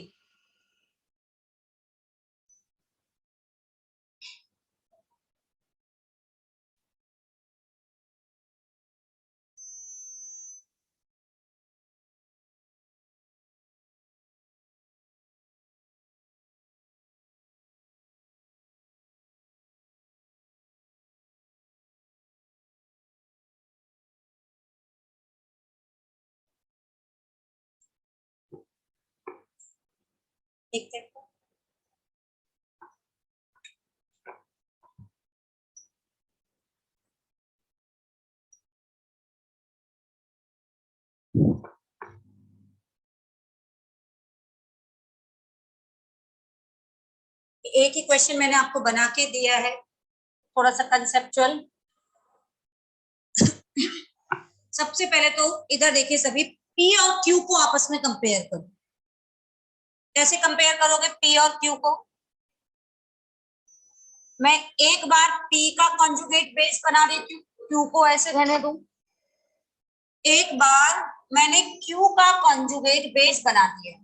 देखते हैं। एक ही क्वेश्चन मैंने आपको बना के दिया है, थोड़ा सा कंसेप्चुअल। सबसे पहले तो इधर देखिए सभी, P और Q को आपस में कंपेयर करो। कैसे कंपेयर करोगे P और Q को? मैं एक बार P का कॉन्जुगेट बेस बना देती हूँ, Q को ऐसे रहने दूं। एक बार मैंने Q का कॉन्जुगेट बेस बना दिया,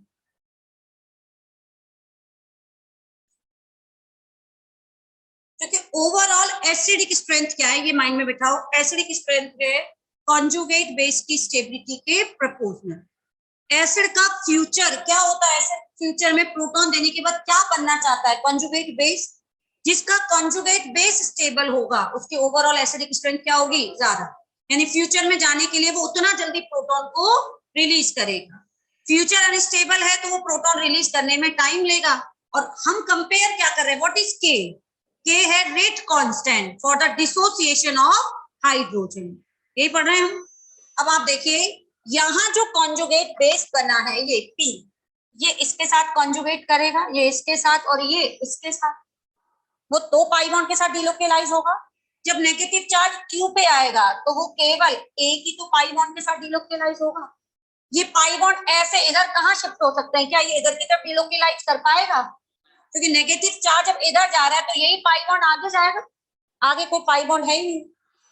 क्योंकि ओवरऑल एसिडिक स्ट्रेंथ क्या है ये माइंड में बिठाओ। एसिडिक स्ट्रेंथ है कॉन्जुगेट बेस की स्टेबिलिटी के प्रोपोर्शनल। एसिड का फ्यूचर क्या होता है? एसिड फ्यूचर में प्रोटॉन देने के बाद क्या बनना चाहता है? Conjugate base. जिसका कॉन्जुगेट बेस स्टेबल होगा उसकी ओवरऑल एसिडिक स्ट्रेंथ क्या होगी? ज्यादा। यानी फ्यूचर में जाने के लिए वो उतना जल्दी प्रोटॉन को रिलीज करेगा। फ्यूचर अनस्टेबल है तो वो प्रोटॉन रिलीज करने में टाइम लेगा। और हम कंपेयर क्या कर रहे हैं? व्हाट इज के? के है rate constant for the dissociation of hydrogen. यही पढ़ रहे हैं हम। अब आप देखिए यहाँ जो कॉन्जुगेट बेस बना है ये P, ये इसके साथ कॉन्जुगेट करेगा, ये इसके साथ और ये इसके साथ। वो दो पाई बॉन्ड के साथ डिलोकेलाइज होगा। जब नेगेटिव चार्ज Q पे आएगा तो वो केवल एक ही तो पाई बॉन्ड के साथ डिलोकेलाइज होगा। ये पाई बॉन्ड ऐसे इधर कहाँ शिफ्ट हो सकते हैं? क्या ये इधर की तरफ डिलोकेलाइज कर पाएगा? क्योंकि नेगेटिव चार्ज जब इधर जा रहा है तो यही पाई बॉन्ड आगे जाएगा, आगे कोई पाई बॉन्ड है ही नहीं।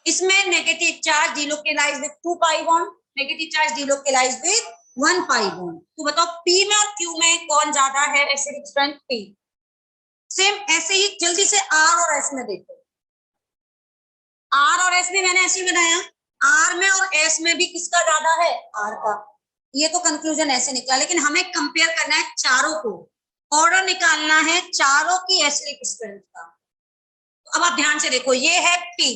इसमें negative charge delocalise with 2 pi bond, negative charge delocalise with 1 pi bond. तो बताओ P में और Q में कौन ज्यादा है एसिडिक स्ट्रेंथ? P। सेम ऐसे ही जल्दी से R और S में देखो। R और S में मैंने ऐसे ही बनाया, R में और S में भी किसका ज्यादा है? R का। ये तो कंक्लूजन ऐसे निकला, लेकिन हमें कंपेयर करना है चारों को, ऑर्डर निकालना है चारों की एसिडिक स्ट्रेंथ का। अब आप ध्यान से देखो, ये है P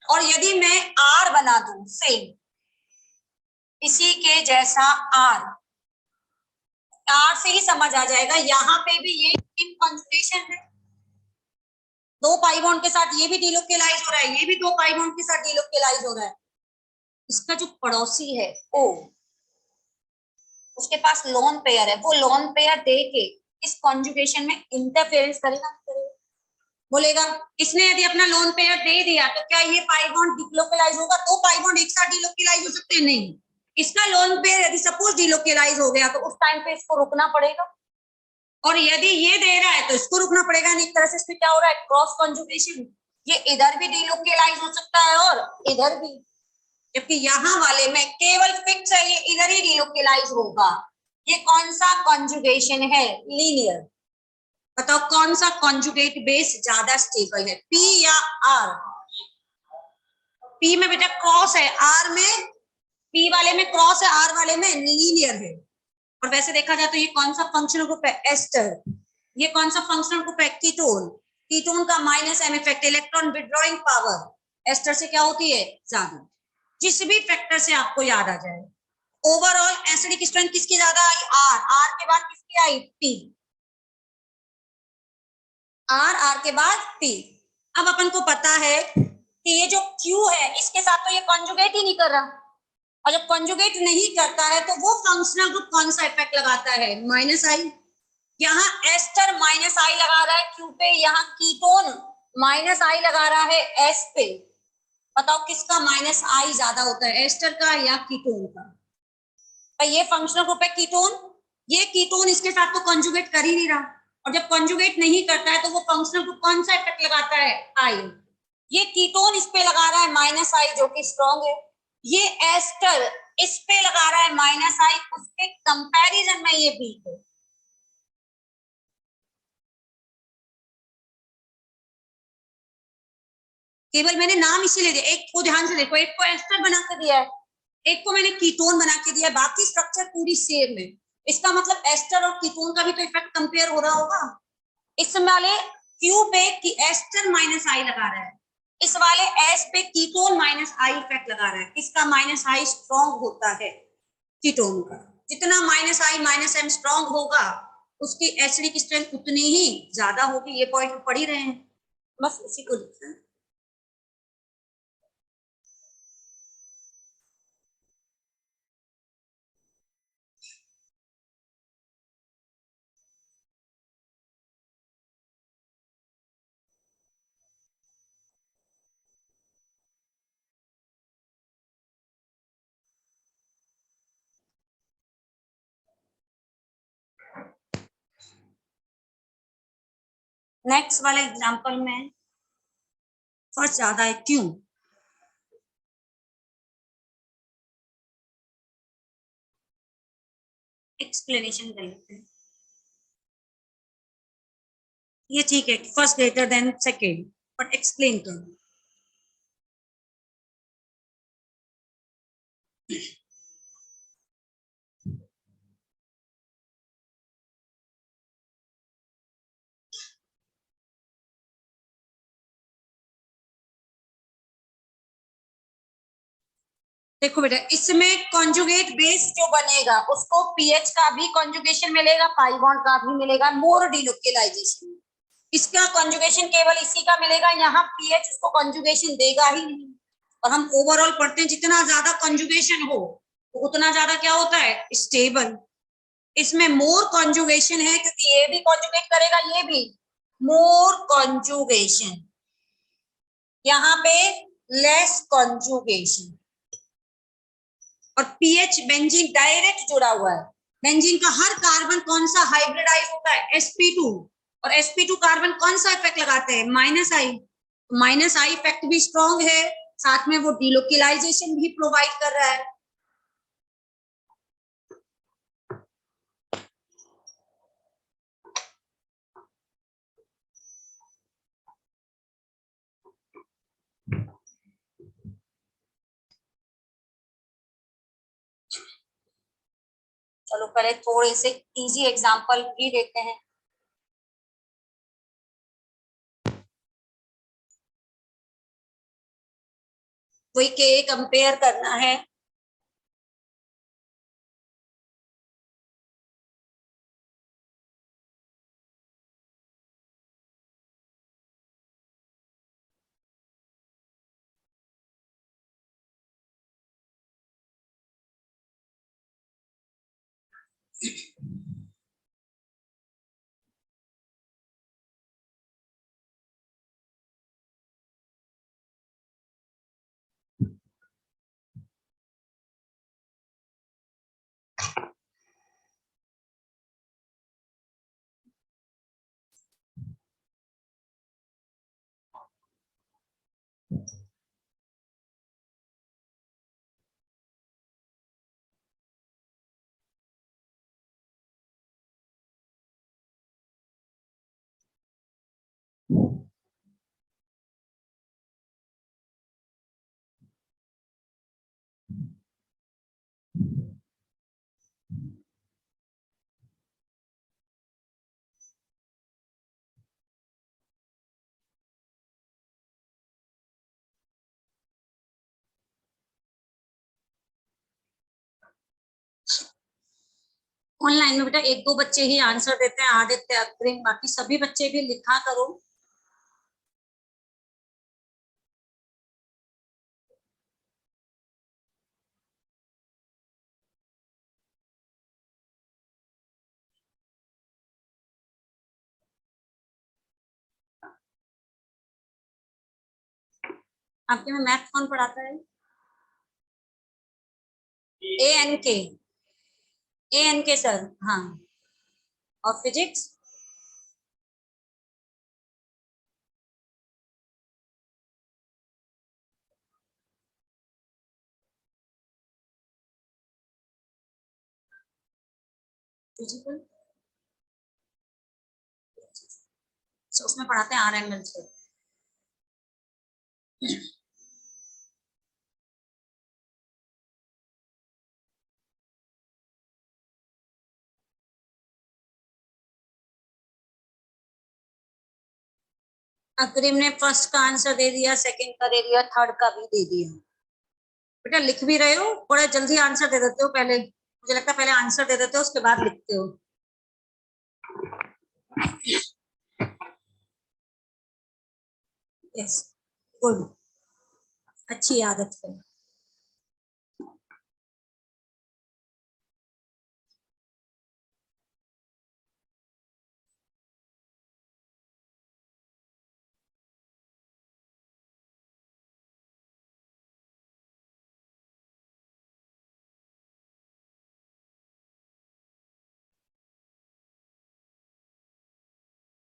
और यदि मैं R बना दूं सेम इसी के जैसा R से ही समझ आ जाएगा यहाँ पे भी ये इन कॉन्जुगेशन है। 2 पाई बॉन्ड के साथ ये भी डिलोकेलाइज हो रहा है, ये भी 2 पाई बॉन्ड के साथ डिलोकेलाइज हो रहा है। इसका जो पड़ोसी है O, उसके पास लोन पेयर है, वो लोन पेयर दे के इस कॉन्जुगेशन में इंटरफेरेंस करेगा? बोलेगा। इसने यदि अपना लोन पेयर दे दिया तो क्या ये पाई बॉन्ड डिलोकेलाइज होगा? तो पाई बॉन्ड एक साथ डिलोकेलाइज हो सकते हैं? नहीं। इसका लोन पेयर यदि सपोज डिलोकेलाइज हो गया तो उस टाइम पे इसको रुकना पड़ेगा, और यदि ये दे रहा है तो इसको रुकना पड़ेगा। एक तरह से इसमें क्या हो रहा है? Cross conjugation. ये इधर भी डिलोकेलाइज हो सकता है और इधर भी, जबकि यहाँ वाले में केवल फिक्स है ये इधर ही डिलोकेलाइज होगा। ये कौन सा कॉन्जुगेशन है? लीनियर। बताओ कौन सा कॉन्जुगेट बेस ज्यादा स्टेबल है, P या R? P में बेटा क्रॉस है, R में, P वाले में क्रॉस है, R वाले में लीनियर है। और वैसे देखा जाए तो ये कौन सा फंक्शनल ग्रुप है? एस्टर। ये कौन सा फंक्शनल ग्रुप है? कीटोन। कीटोन का -m effect, electron withdrawing power ester से क्या होती है? ज्यादा। जिस भी फैक्टर से आपको याद आ जाए। ओवरऑल एसिडिक स्ट्रेंथ किसकी ज्यादा आई? R के बाद किसकी आई? P। R के बाद P। अब अपन को पता है कि ये जो Q है इसके साथ तो ये कॉन्जुगेट ही नहीं कर रहा, और जब कॉन्जुगेट नहीं करता है तो वो फंक्शनल ग्रुप कौन सा इफेक्ट लगाता है? -I। यहाँ एस्टर -I लगा रहा है Q पे, यहाँ कीटोन -I लगा रहा है S पे। बताओ किसका -I ज्यादा होता है, एस्टर का या कीटोन का? ये फंक्शनल ग्रुप है कीटोन, ये कीटोन इसके साथ तो कॉन्जुगेट कर ही नहीं रहा, और जब कॉन्जुगेट नहीं करता है तो वो फंक्शनल ग्रुप कौन सा इफेक्ट लगाता है? I। ये कीटोन इस पे लगा रहा है -I जो कि स्ट्रॉन्ग है, ये एस्टर इस पे लगा रहा है -I, उसके कंपैरिजन में ये वीक है। केवल मैंने नाम इसीलिए दिया, एक को ध्यान से देखो, एक को एस्टर बना के दिया है, एक को मैंने कीटोन बना के दिया है, बाकी स्ट्रक्चर पूरी सेम है। इसका मतलब एस्टर और कीटोन का भी तो इफेक्ट कंपेयर हो रहा होगा। इस वाले Q पे की एस्टर -I लगा रहा है, इस वाले S पे कीटोन -I इफेक्ट लगा रहा है। किसका -I स्ट्रॉन्ग होता है? कीटोन का। जितना minus I minus am strong होगा उसकी एसिडिक स्ट्रेंथ उतनी ही ज्यादा होगी। ये पॉइंट पढ़ ही रहे हैं, बस उसी को लिखना है। नेक्स्ट वाले एग्जांपल में फर्स्ट ज्यादा है, क्यों? एक्सप्लेनेशन कर लेते हैं। ये ठीक है, first greater than second, but explain करो। देखो बेटा, इसमें कॉन्जुगेट बेस जो बनेगा उसको पीएच का भी कॉन्जुगेशन मिलेगा, पाई बॉन्ड का भी मिलेगा, मोर डिलोकेलाइजेशन। इसका कॉन्जुगेशन केवल इसी का मिलेगा, यहाँ पीएच उसको कॉन्जुगेशन देगा ही नहीं। और हम ओवरऑल पढ़ते हैं जितना ज्यादा कॉन्जुगेशन हो तो उतना ज्यादा क्या होता है, स्टेबल। इसमें मोर कॉन्जुगेशन है क्योंकि ये भी कॉन्जुगेट करेगा, ये भी मोर कॉन्जुगेशन, यहाँ पे लेस कॉन्जुगेशन। और पीएच बेंजीन डायरेक्ट जुड़ा हुआ है। बेंजीन का हर कार्बन कौन सा हाइब्रिडाइज होता है, sp2, और sp2 कार्बन कौन सा इफेक्ट लगाते हैं, minus I. Minus I effect भी स्ट्रॉन्ग है, साथ में वो डिलोकेलाइजेशन भी प्रोवाइड कर रहा है। चलो पहले थोड़े से इजी एग्जांपल भी देते हैं। कोई के कंपेयर करना है, ऑनलाइन में बेटा एक दो बच्चे ही आंसर देते हैं, आदित्य, अग्रिम, बाकी सभी बच्चे भी लिखा करो। आपके में मैथ कौन पढ़ाता है? ए एन के सर, हाँ। और फिजिक्स? फिजिकल, उसमें पढ़ाते हैं आर एम एल सर। अग्रिम ने फर्स्ट का आंसर दे दिया, सेकंड का दे दिया, थर्ड का भी दे दिया। बेटा लिख भी रहे हो, बड़ा जल्दी आंसर दे देते हो पहले। मुझे लगता है पहले आंसर दे देते हो उसके बाद लिखते हो। यस, गुड, अच्छी आदत है।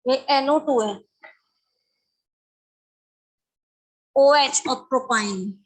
ये NO2 है, OH और प्रोपाइन।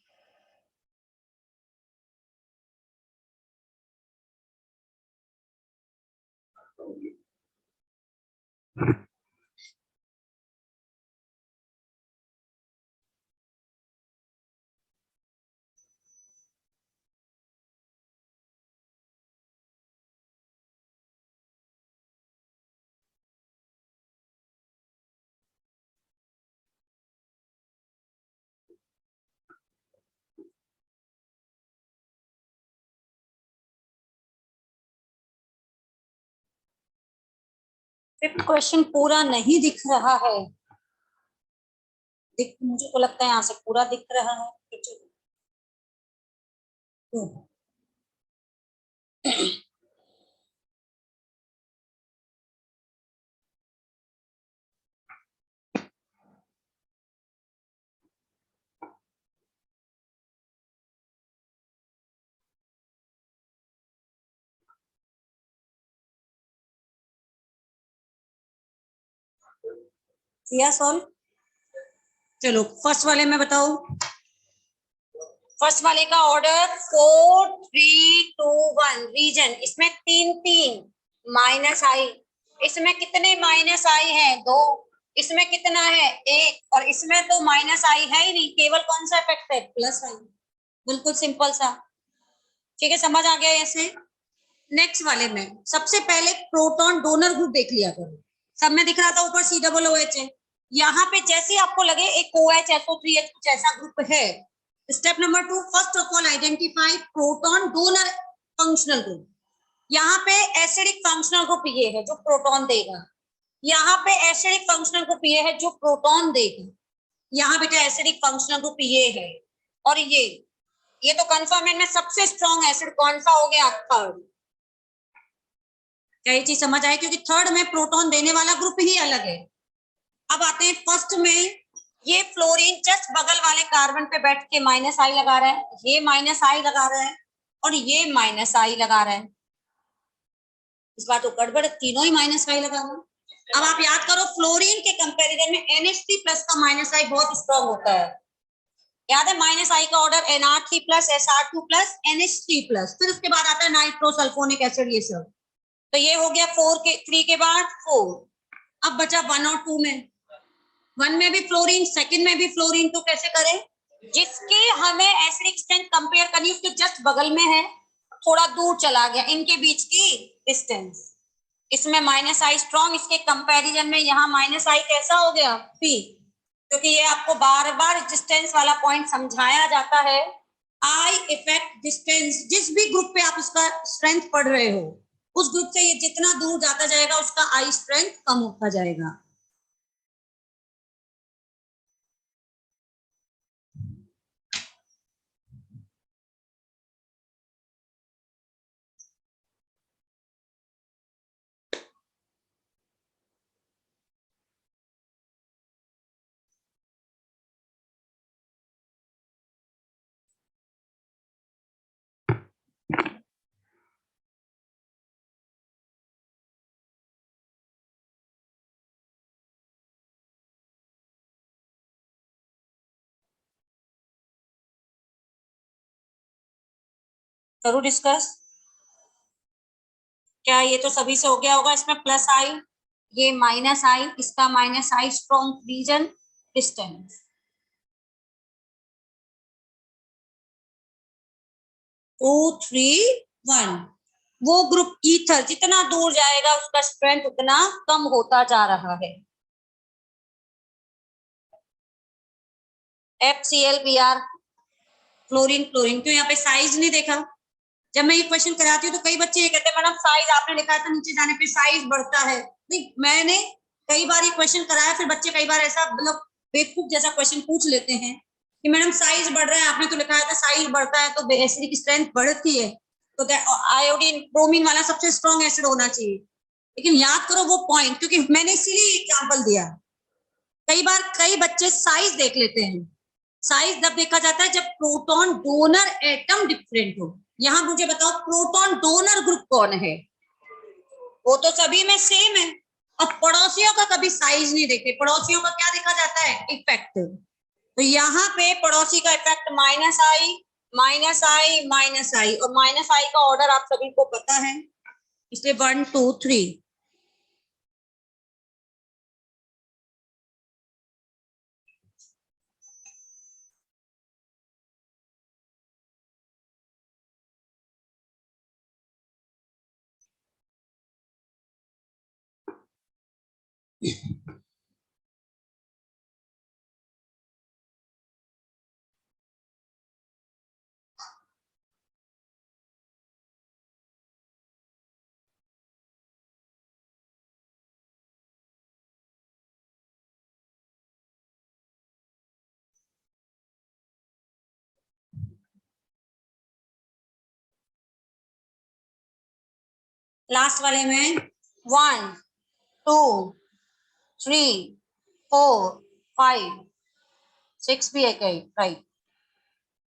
फिफ्थ क्वेश्चन पूरा नहीं दिख रहा है, मुझे तो लगता है यहाँ से पूरा दिख रहा है। किया सॉल्व? चलो फर्स्ट वाले में बताओ। फर्स्ट वाले का ऑर्डर 4 3 2 1 रीजन, इसमें 3 3 माइनस आई, इसमें कितने माइनस आई है? 2, इसमें कितना है? 1, और इसमें तो माइनस आई है ही नहीं, केवल कौन सा इफेक्ट है? प्लस आई। बिल्कुल सिंपल सा, ठीक है, समझ आ गया ऐसे। नेक्स्ट वाले में सबसे पहले प्रोटॉन डोनर ग्रुप देख लिया करो। सब में दिख रहा था ऊपर COOH है, यहाँ पे जैसे आपको लगे एक OH SO3H कुछ ऐसा ग्रुप है। Step number 2, first of all identify proton donor functional group. यहाँ पे एसिडिक फंक्शनल ग्रुप ये है जो प्रोटॉन देगा, यहाँ पे एसिडिक फंक्शनल ग्रुप ये है जो प्रोटॉन देगा, यहाँ बेटा एसिडिक फंक्शनल ग्रुप ये है, और ये तो कंफर्म है। सबसे स्ट्रॉन्ग एसिड कौन सा हो गया? थर्ड। क्या ये चीज समझ आए? क्योंकि थर्ड में प्रोटॉन देने वाला ग्रुप ही अलग है। अब आते हैं फर्स्ट में, ये फ्लोरीन जस्ट बगल वाले कार्बन पे बैठ के माइनस आई लगा रहा है, ये माइनस आई लगा रहा है, और ये माइनस आई लगा रहा है। इस बार तो गड़बड़, तीनों ही माइनस आई लगा रहा है। अब आप याद करो फ्लोरीन के कंपैरिजन में NH3 प्लस का माइनस आई बहुत स्ट्रॉन्ग होता है। याद है माइनस आई का order NR3 plus SR2 plus NH3 plus, फिर उसके बाद आता है नाइट्रोसल्फोनिक एसिड, ये सब। तो ये हो गया 4 के 3 के बाद 4। अब बचा 1 और 2 में, 1 में भी फ्लोरीन, सेकंड में भी फ्लोरीन, तो कैसे करें? जिसकी हमें एसिडिक स्ट्रेंथ कंपेयर करनी उसके जस्ट बगल में है, थोड़ा दूर चला गया, इनके बीच की डिस्टेंस। इसमें माइनस आई स्ट्रॉन्ग, इसके कंपैरिजन में यहाँ माइनस आई कैसा हो गया? P, क्योंकि ये आपको बार बार डिस्टेंस वाला पॉइंट समझाया जाता है। आई इफेक्ट डिस्टेंस, जिस भी ग्रुप पे आप उसका स्ट्रेंथ पढ़ रहे हो, उस ग्रुप से ये जितना दूर जाता जाएगा उसका आई स्ट्रेंथ कम होता जाएगा। करूँ डिस्कस? क्या ये तो सभी से हो गया होगा? इसमें प्लस आई, ये माइनस आई, इसका माइनस आई स्ट्रॉन्ग रीजन डिस्टेंस। 2 3 1, वो ग्रुप ईथर जितना दूर जाएगा उसका स्ट्रेंथ उतना कम होता जा रहा है। FCl Br, फ्लोरीन क्लोरीन, क्यों यहाँ पे साइज नहीं देखा? जब मैं ये क्वेश्चन कराती हूँ तो कई बच्चे ये कहते हैं मैडम साइज आपने लिखा था नीचे जाने पे साइज बढ़ता है। नहीं, मैंने कई बार ये क्वेश्चन कराया, फिर बच्चे कई बार ऐसा मतलब बेवकूफ जैसा क्वेश्चन पूछ लेते हैं कि मैडम साइज बढ़ रहा है, आपने तो लिखा था साइज बढ़ता है तो एसिड की स्ट्रेंथ बढ़ती है, तो आयोडीन ब्रोमीन वाला सबसे स्ट्रॉन्ग एसिड होना चाहिए। लेकिन याद करो वो पॉइंट, क्योंकि मैंने इसीलिए एग्जाम्पल दिया। कई बार कई बच्चे साइज देख लेते हैं। साइज जब देखा जाता है जब प्रोटॉन डोनर एटम डिफरेंट हो। यहां मुझे बताओ प्रोटॉन डोनर ग्रुप कौन है? वो तो सभी में सेम है। अब पड़ोसियों का कभी साइज नहीं देखते, पड़ोसियों का क्या देखा जाता है? इफेक्ट। तो यहाँ पे पड़ोसी का effect minus I minus I minus I, और माइनस आई का ऑर्डर आप सभी को पता है, इसलिए 1 2 3। लास्ट वाले में 1 2 3 4 5 6 भी है कहीं, राइट।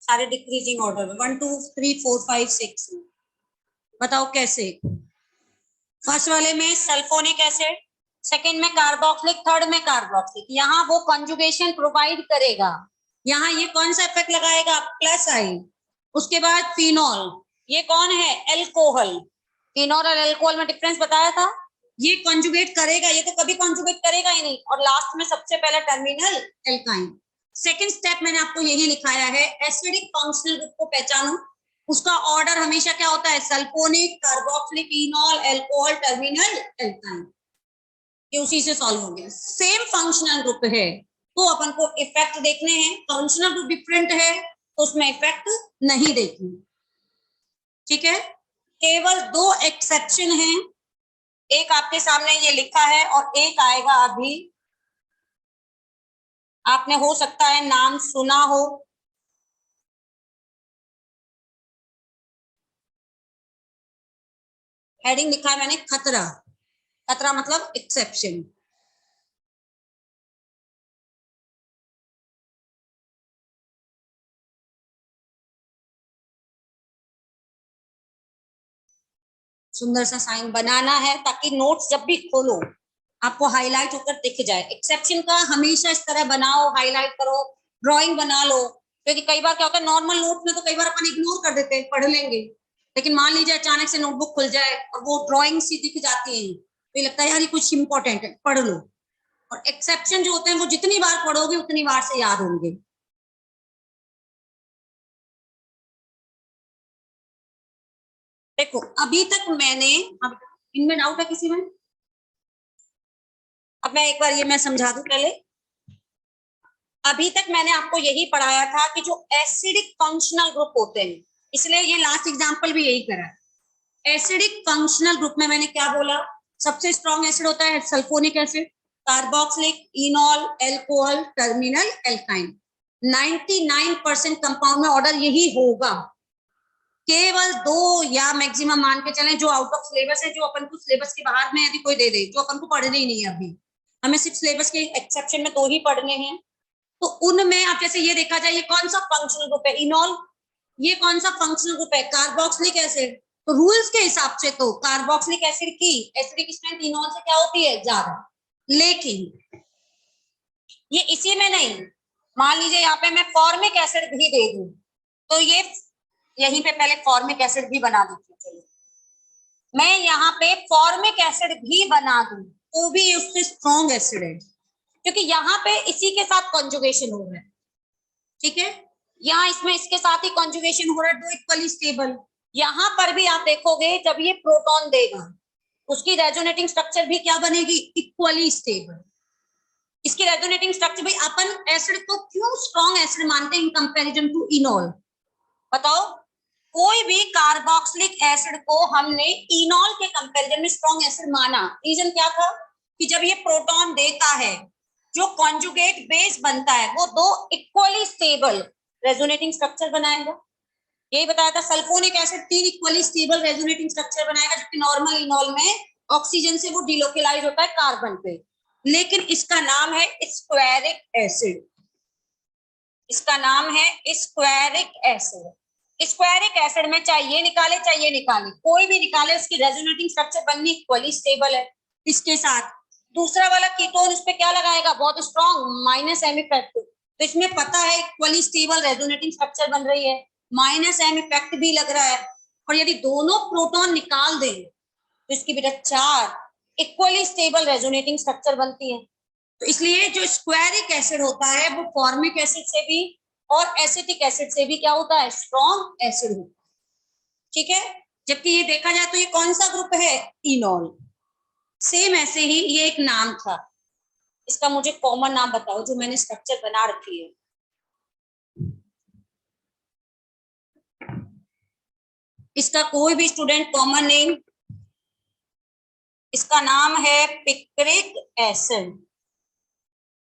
सारे डिक्रीजिंग ऑर्डर में 1 2 3 4 5 6। बताओ कैसे? फर्स्ट वाले में सल्फोनिक एसिड, सेकंड में कार्बोक्सिलिक, थर्ड में कार्बोक्सिलिक। यहाँ वो कंजुगेशन प्रोवाइड करेगा। यहाँ ये कौन सा इफेक्ट लगाएगा? प्लस आई। उसके बाद फिनॉल, ये कौन है? एल्कोहल। फिनॉल और एल्कोहल में डिफरेंस बताया था। ये कंजुगेट करेगा, ये तो कभी कंजुगेट करेगा ही नहीं। और लास्ट में सबसे पहला टर्मिनल एल्काइन। सेकंड स्टेप मैंने आपको यही लिखाया है, एसिडिक फंक्शनल ग्रुप को पहचानो। उसका ऑर्डर हमेशा क्या होता है? Sulphonic, carboxylic, इनॉल, alcohol, terminal alkyne. ये उसी से सॉल्व हो गया। सेम फंक्शनल ग्रुप है तो अपन को इफेक्ट देखने हैं, फंक्शनल ग्रुप डिफरेंट है तो उसमें इफेक्ट नहीं देखने। ठीक है, केवल 2 एक्सेप्शन हैं। एक आपके सामने ये लिखा है और एक आएगा अभी, आपने हो सकता है नाम सुना हो। हेडिंग लिखा है मैंने खतरा। खतरा मतलब एक्सेप्शन। सुंदर सा साइन बनाना है ताकि नोट्स जब भी खोलो आपको हाईलाइट होकर दिख जाए। एक्सेप्शन का हमेशा इस तरह बनाओ, हाईलाइट करो, ड्राइंग बना लो। क्योंकि कई बार क्या होता है नॉर्मल नोट में तो कई बार अपन इग्नोर कर देते हैं, पढ़ लेंगे, लेकिन मान लीजिए अचानक से नोटबुक खुल जाए और वो ड्राइंग सी दिख जाती है तो ये लगता है यार ये कुछ इंपॉर्टेंट है, पढ़ लो। और एक्सेप्शन जो होते हैं वो जितनी बार पढ़ोगे उतनी बार से याद होंगे। देखो अभी तक मैंने, अब इनमें डाउट है किसी में? अब मैं एक बार ये मैं समझा दूं पहले। अभी तक मैंने आपको यही पढ़ाया था कि जो एसिडिक फंक्शनल ग्रुप होते हैं, इसलिए ये लास्ट एग्जांपल भी यही करा है। एसिडिक फंक्शनल ग्रुप में मैंने क्या बोला? सबसे स्ट्रॉन्ग एसिड होता है sulphonic acid, carboxylic, इनॉल, alcohol, terminal alkyne. 99% compound में ऑर्डर यही होगा। केवल 2 या मैक्सिमम मान के चलें जो आउट ऑफ सिलेबस है, जो अपन को सिलेबस के बाहर में यदि कोई दे दे, जो अपन को पढ़ने ही नहीं है, अभी हमें सिर्फ सिलेबस के एक्सेप्शन में 2 ही पढ़ने हैं। तो उनमें आप जैसे ये देखा जाए ये कौन सा फंक्शनल ग्रुप है? इनॉल। ये कौन सा फंक्शनल ग्रुप है? Carboxylic acid. तो रूल्स के हिसाब से तो कार्बोक्सिलिक एसिड की एसिडिक स्ट्रेंथ इनॉल से क्या होती है? ज्यादा। लेकिन ये इसी में नहीं, मान लीजिए यहाँ पे मैं फॉर्मिक एसिड भी दे दूं तो ये यहीं पे पहले फॉर्मिक एसिड भी बना देती हूँ। चलिए मैं यहाँ पे फॉर्मिक एसिड भी बना दूं तो भी उससे स्ट्रॉन्ग एसिड है, क्योंकि यहाँ पे इसी के साथ कॉन्जुगेशन हो रहा है। ठीक है, यहाँ इसमें इसके साथ ही कॉन्जुगेशन हो रहा है, 2 इक्वली स्टेबल। यहाँ पर भी आप देखोगे जब ये प्रोटॉन देगा उसकी रेजोनेटिंग स्ट्रक्चर भी क्या बनेगी? Equally stable. इसकी रेजोनेटिंग स्ट्रक्चर भी अपन एसिड को क्यों स्ट्रॉन्ग एसिड मानते हैं इन कंपैरिजन टू इनॉल? बताओ, कोई भी कार्बोक्सिलिक एसिड को हमने इनॉल के कंपैरिजन में स्ट्रॉन्ग एसिड माना। रीजन क्या था कि जब ये प्रोटॉन देता है, जो कॉन्जुगेट बेस बनता है वो दो इक्वली स्टेबल रेजोनेटिंग स्ट्रक्चर बनाएगा। यही बताया था, sulphonic acid 3 equally stable resonating structure बनाएगा, जबकि नॉर्मल इनॉल में ऑक्सीजन से वो डिलोकेलाइज होता है कार्बन पे। लेकिन इसका नाम है स्क्वेरिक एसिड, इसका नाम है स्क्वेरिक एसिड। स्क्वेरिक एसिड में चाहिए निकाले कोई भी निकाले, उसकी रेजोनेटिंग स्ट्रक्चर बननी इक्वली स्टेबल है इसके साथ। दूसरा वाला कीटोन उस पे क्या लगाएगा, बहुत स्ट्रॉन्ग माइनस एम इफेक्ट। तो इसमें पता है इक्वली स्टेबल रेजोनेटिंग स्ट्रक्चर बन रही है, माइनस एम इफेक्ट भी लग रहा है। और यदि दोनों प्रोटॉन निकाल दें तो इसकी बेटा 4 इक्वली स्टेबल रेजोनेटिंग स्ट्रक्चर बनती है। तो इसलिए जो स्क्वेरिक एसिड होता है वो फॉर्मिक एसिड से भी और एसिटिक एसिड से भी क्या होता है, स्ट्रॉन्ग एसिड होता है। ठीक है, जबकि ये देखा जाए तो ये कौन सा ग्रुप है, इनॉल। सेम ऐसे ही ये एक नाम था, इसका मुझे कॉमन नाम बताओ जो मैंने स्ट्रक्चर बना रखी है। इसका कोई भी स्टूडेंट कॉमन नेम, इसका नाम है पिक्रिक एसिड।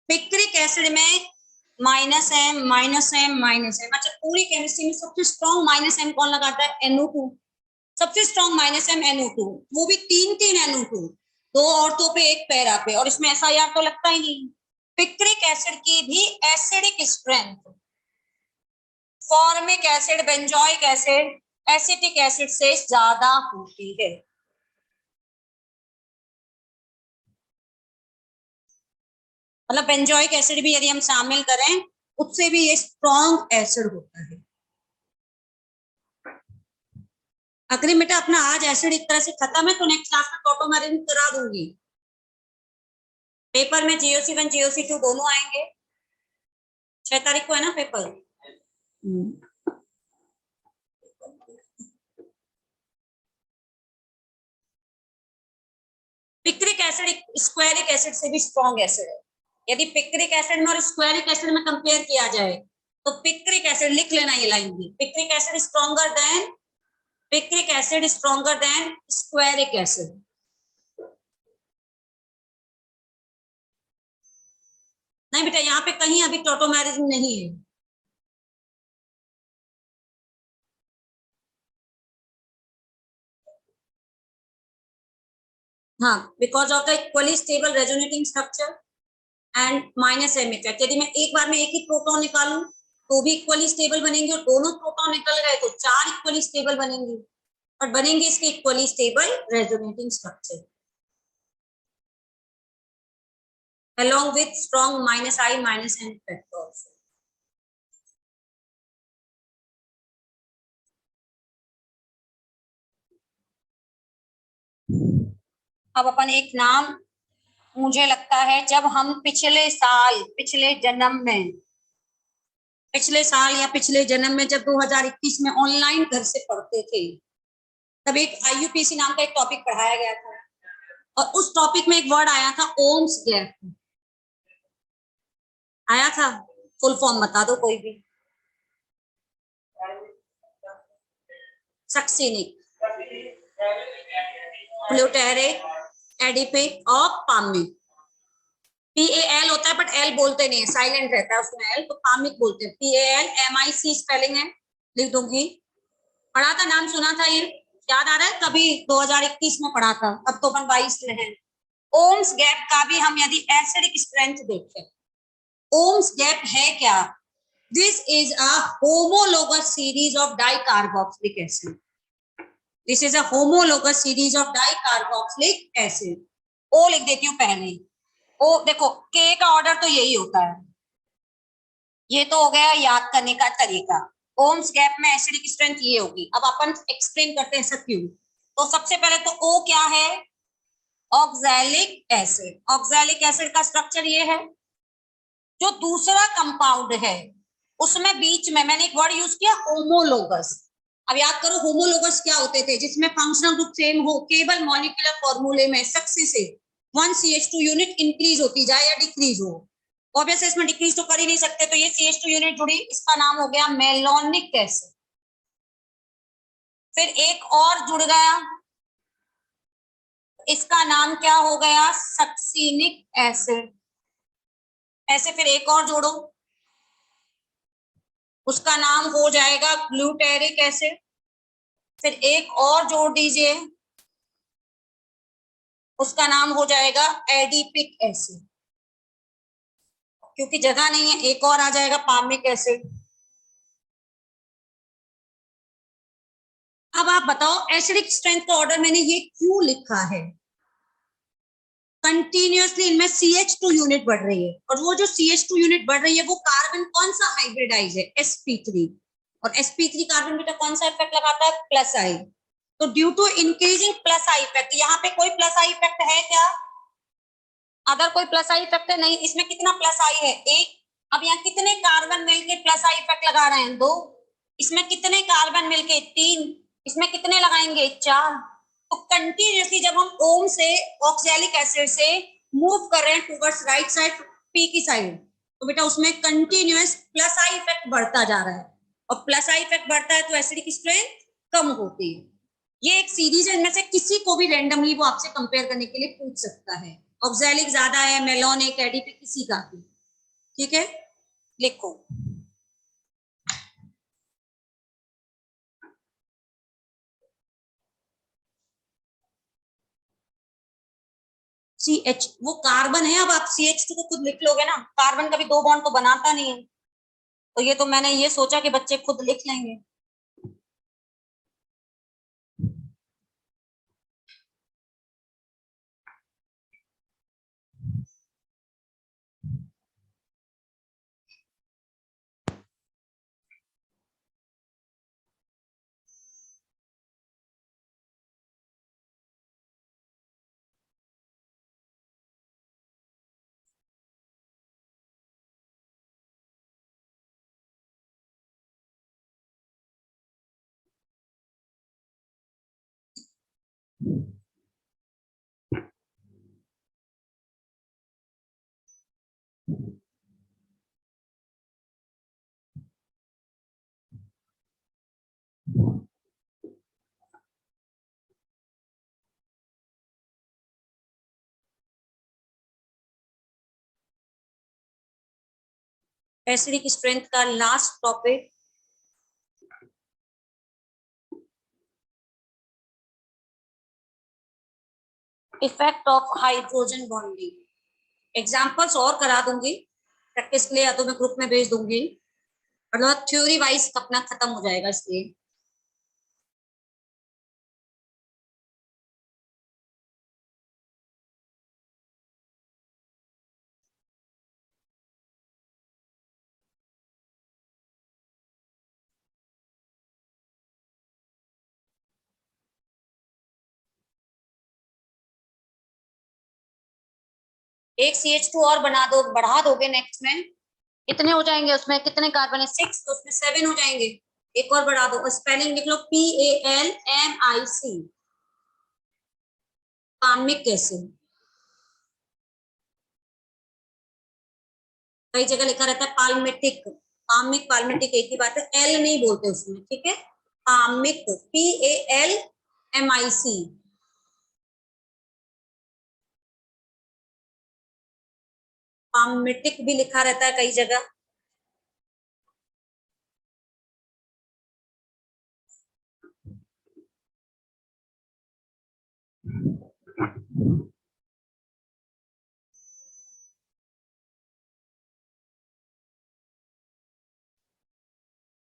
पिक्रिक एसिड में minus M minus M minus M. अच्छा, पूरी केमिस्ट्री में सबसे स्ट्रॉन्ग माइनस एम कौन लगाता है, NO2। सबसे स्ट्रॉन्ग माइनस एम NO2, वो भी 3 NO2, 2 ऑर्थो पे 1 पैरा पे, और इसमें SIR तो लगता ही नहीं। पिक्रिक एसिड की भी acidic strength formic acid, benzoic acid, acetic acid से ज्यादा होती है। मतलब बेंजोइक एसिड भी यदि हम शामिल करें उससे भी ये स्ट्रॉन्ग एसिड होता है। अगर बेटा अपना आज एसिड एक तरह से खत्म है तो नेक्स्ट क्लास में टोटोमेरिन करा दूंगी। पेपर में GOC1 GOC2 दोनों आएंगे, 6 तारीख को है ना पेपर। पिक्रिक एसिड स्क्वेरिक एसिड से भी स्ट्रॉन्ग एसिड है। यदि पिक्रिक एसिड में और स्क्वेरिक एसिड में कंपेयर किया जाए तो पिक्रिक एसिड, लिख लेना ये लाइन भी, picric acid stronger than squaric acid. नहीं बेटा, यहाँ पे कहीं अभी टोटोमेरिन नहीं है। हाँ, because of the equally stable resonating structure and minus M effect. यदि मैं एक बार में एक ही प्रोटॉन निकालूं तो भी इक्वली स्टेबल बनेंगे, और दोनों प्रोटॉन निकल गए तो 4 इक्वली स्टेबल बनेंगे, और बनेंगे इसके equally stable resonating structure along with strong minus I minus N effect also. अब अपन एक नाम, मुझे लगता है जब हम पिछले साल या पिछले जन्म में जब 2021 में ऑनलाइन घर से पढ़ते थे तब एक IUPAC नाम का एक टॉपिक पढ़ाया गया था, और उस टॉपिक में एक वर्ड आया था ओम्स गैप आया था। फुल फॉर्म बता दो कोई भी। सक्सिनिक, ग्लूटेरिक, एडिपिक और पामिक। PAL होता है बट L बोलते नहीं है, साइलेंट रहता है उसमें L, तो पामिक बोलते हैं। PAL MIC स्पेलिंग है, लिख दूंगी। पढ़ा था, नाम सुना था, ये याद आ रहा है, कभी 2021 में पढ़ा था, अब तो अपन 22 में है। ओम्स गैप का भी हम यदि एसिडिक स्ट्रेंथ देखें, ओम्स गैप है क्या, this is a homologous series of dicarboxylic acid. This is a homologous series of dicarboxylic acid. ओ लिख देती हूँ पहले। ओ देखो, के का ऑर्डर तो यही होता है, ये तो हो गया याद करने का तरीका। ओम्स गैप में एसिडिक स्ट्रेंथ ये होगी। अब अपन एक्सप्लेन करते हैं सब क्यों। तो सबसे पहले तो ओ क्या है, ऑक्सैलिक एसिड। ऑक्सैलिक एसिड का स्ट्रक्चर ये है, जो दूसरा कंपाउंड है उसमें बीच में मैंने एक वर्ड यूज किया होमोलोगस। अब याद करो होमोलोगस क्या होते थे, जिसमें फंक्शनल ग्रुप सेम हो, केवल मॉलिक्यूलर फॉर्मूले में सक्सेसिव 1 CH2 यूनिट इंक्रीज होती जाए या डिक्रीज हो। ऑब्वियसली इसमें डिक्रीज तो कर ही नहीं सकते, तो ये CH2 यूनिट जुड़ी, इसका नाम हो गया मेलोनिक एसिड। फिर एक और जुड़ गया, इसका नाम क्या हो गया, सक्सीनिक एसिड। ऐसे फिर एक और जोड़ो, उसका नाम हो जाएगा ग्लूटेरिक एसिड। फिर एक और जोड़ दीजिए, उसका नाम हो जाएगा एडिपिक एसिड। क्योंकि जगह नहीं है, एक और आ जाएगा पामिक एसिड। अब आप बताओ एसिडिक स्ट्रेंथ का ऑर्डर मैंने ये क्यों लिखा है। कंटिन्यूअसली इनमें CH2 यूनिट बढ़ रही है, और वो जो CH2 यूनिट बढ़ रही है वो कार्बन कौन सा हाइब्रिडाइज है, sp3। और sp3 कार्बन बेटा कौन सा इफेक्ट लगाता है, प्लस आई। तो due to increasing plus I effect, यहाँ पे कोई प्लस आई इफेक्ट है क्या, अगर कोई प्लस आई इफेक्ट है नहीं, इसमें कितना प्लस आई है, एक। अब यहाँ कितने कार्बन मिलके प्लस आई इफेक्ट लगा रहे हैं, 2। इसमें कितने कार्बन मिलके, 3। इसमें कितने लगाएंगे, 4। तो कंटिन्यूसली जब हम ओम से ऑक्सैलिक एसिड से मूव कर रहे हैं टुवर्ड्स राइट साइड, पी की साइड, तो बेटा उसमें कंटिन्यूअस प्लस आई इफेक्ट बढ़ता जा रहा है, और प्लस आई इफेक्ट बढ़ता है तो एसिडिक स्ट्रेंथ कम होती है। ये एक सीरीज है, इनमें से किसी को भी रैंडमली वो आपसे कंपेयर करने के लिए पूछ सकता है। ऑक्सैलिक ज्यादा है, मेलोनिक, एडिपिक, किसी का भी। ठीक है, लिखो। CH वो कार्बन है, अब आप CH2 को खुद लिख लोगे ना, कार्बन कभी 2 बॉन्ड तो बनाता नहीं है, तो ये तो मैंने ये सोचा कि बच्चे खुद लिख लेंगे। एसिडिक स्ट्रेंथ का last topic, effect of hydrogen bonding. Examples और करा दूंगी प्रैक्टिस के लिए, या तो मैं ग्रुप में भेज दूंगी, मतलब थ्योरी वाइज अपना खत्म हो जाएगा इसलिए। एक CH2 और बना दो, बढ़ा दोगे नेक्स्ट में, कितने हो जाएंगे, उसमें कितने कार्बन है, 6, तो उसमें 7 हो जाएंगे। एक और बढ़ा दो, स्पेलिंग लिख लो, PALMIC, पामिक एसिड। कई जगह लिखा रहता है पाल्मेटिक, पामिक पाल्मेटिक एक ही बात है, एल नहीं बोलते उसमें, ठीक है। पामिक, PALMIC। पामिटिक भी लिखा रहता है कई जगह।